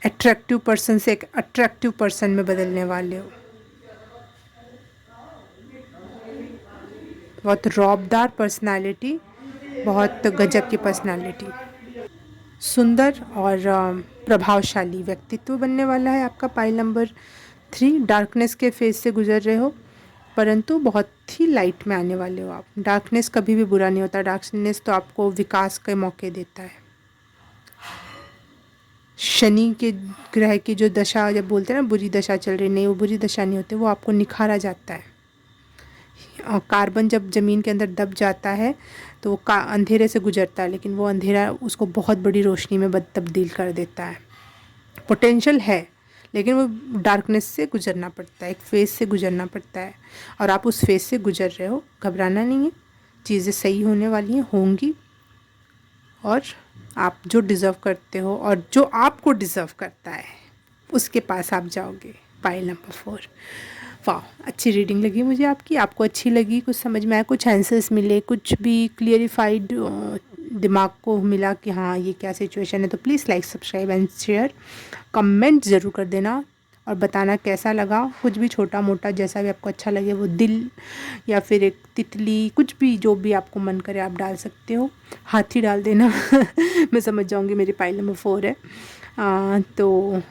अट्रैक्टिव पर्सन से एक अट्रैक्टिव पर्सन में बदलने वाले हो। बहुत रौबदार पर्सनालिटी, बहुत गजब की पर्सनालिटी, सुंदर और प्रभावशाली व्यक्तित्व बनने वाला है आपका। पाइल नंबर 3, डार्कनेस के फेज से गुजर रहे हो, परंतु बहुत ही लाइट में आने वाले हो आप। डार्कनेस कभी भी बुरा नहीं होता, डार्कनेस तो आपको विकास के मौके देता है। शनि के ग्रह की जो दशा, जब बोलते हैं ना बुरी दशा चल रही, नहीं, वो बुरी दशा नहीं होती, वो आपको निखारा जाता है। कार्बन जब ज़मीन के अंदर दब जाता है तो वो अंधेरे से गुजरता है, लेकिन वो अंधेरा उसको बहुत बड़ी रोशनी में तब्दील कर देता है। पोटेंशियल है, लेकिन वो डार्कनेस से गुजरना पड़ता है, एक फेज़ से गुजरना पड़ता है, और आप उस फेज़ से गुजर रहे हो। घबराना नहीं है, चीज़ें सही होने वाली हैं, होंगी, और आप जो डिज़र्व करते हो और जो आपको डिज़र्व करता है उसके पास आप जाओगे। Pile number 4। वाह, अच्छी रीडिंग लगी मुझे आपकी। आपको अच्छी लगी, कुछ समझ में आया, कुछ आंसर्स मिले, कुछ भी क्लियरिफाइड दिमाग को मिला कि हाँ ये क्या सिचुएशन है, तो please like, subscribe and share. Comment ज़रूर कर देना और बताना कैसा लगा। कुछ भी छोटा मोटा जैसा भी आपको अच्छा लगे, वो दिल या फिर एक तितली, कुछ भी जो भी आपको मन करे आप डाल सकते हो। हाथी डाल देना मैं समझ जाऊँगी मेरी पाइल नंबर 4 है। तो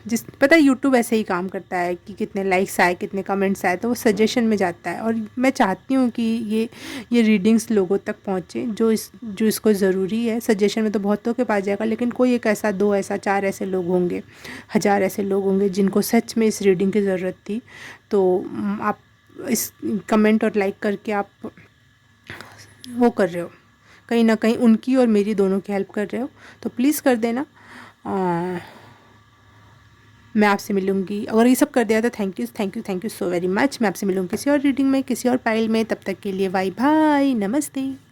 पता है यूट्यूब ऐसे ही काम करता है कि कितने लाइक्स आए, कितने कमेंट्स आए, तो वो सजेशन में जाता है। और मैं चाहती हूँ कि ये रीडिंग्स लोगों तक पहुँचे जो इसको ज़रूरी है। सजेशन में तो बहुतों के पास जाएगा, लेकिन कोई एक ऐसा, 2 ऐसा, 4 ऐसे लोग होंगे, 1000 ऐसे लोग होंगे जिनको सच में इस रीडिंग की ज़रूरत थी। तो आप इस कमेंट और लाइक करके आप वो कर रहे हो, कहीं ना कहीं उनकी और मेरी दोनों की हेल्प कर रहे हो, तो प्लीज़ कर देना। मैं आपसे मिलूँगी, अगर ये सब कर दिया तो thank you thank you thank you so very much. मैं आपसे मिलूँगी किसी और रीडिंग में, किसी और पाइल में। तब तक के लिए बाय बाय, नमस्ते।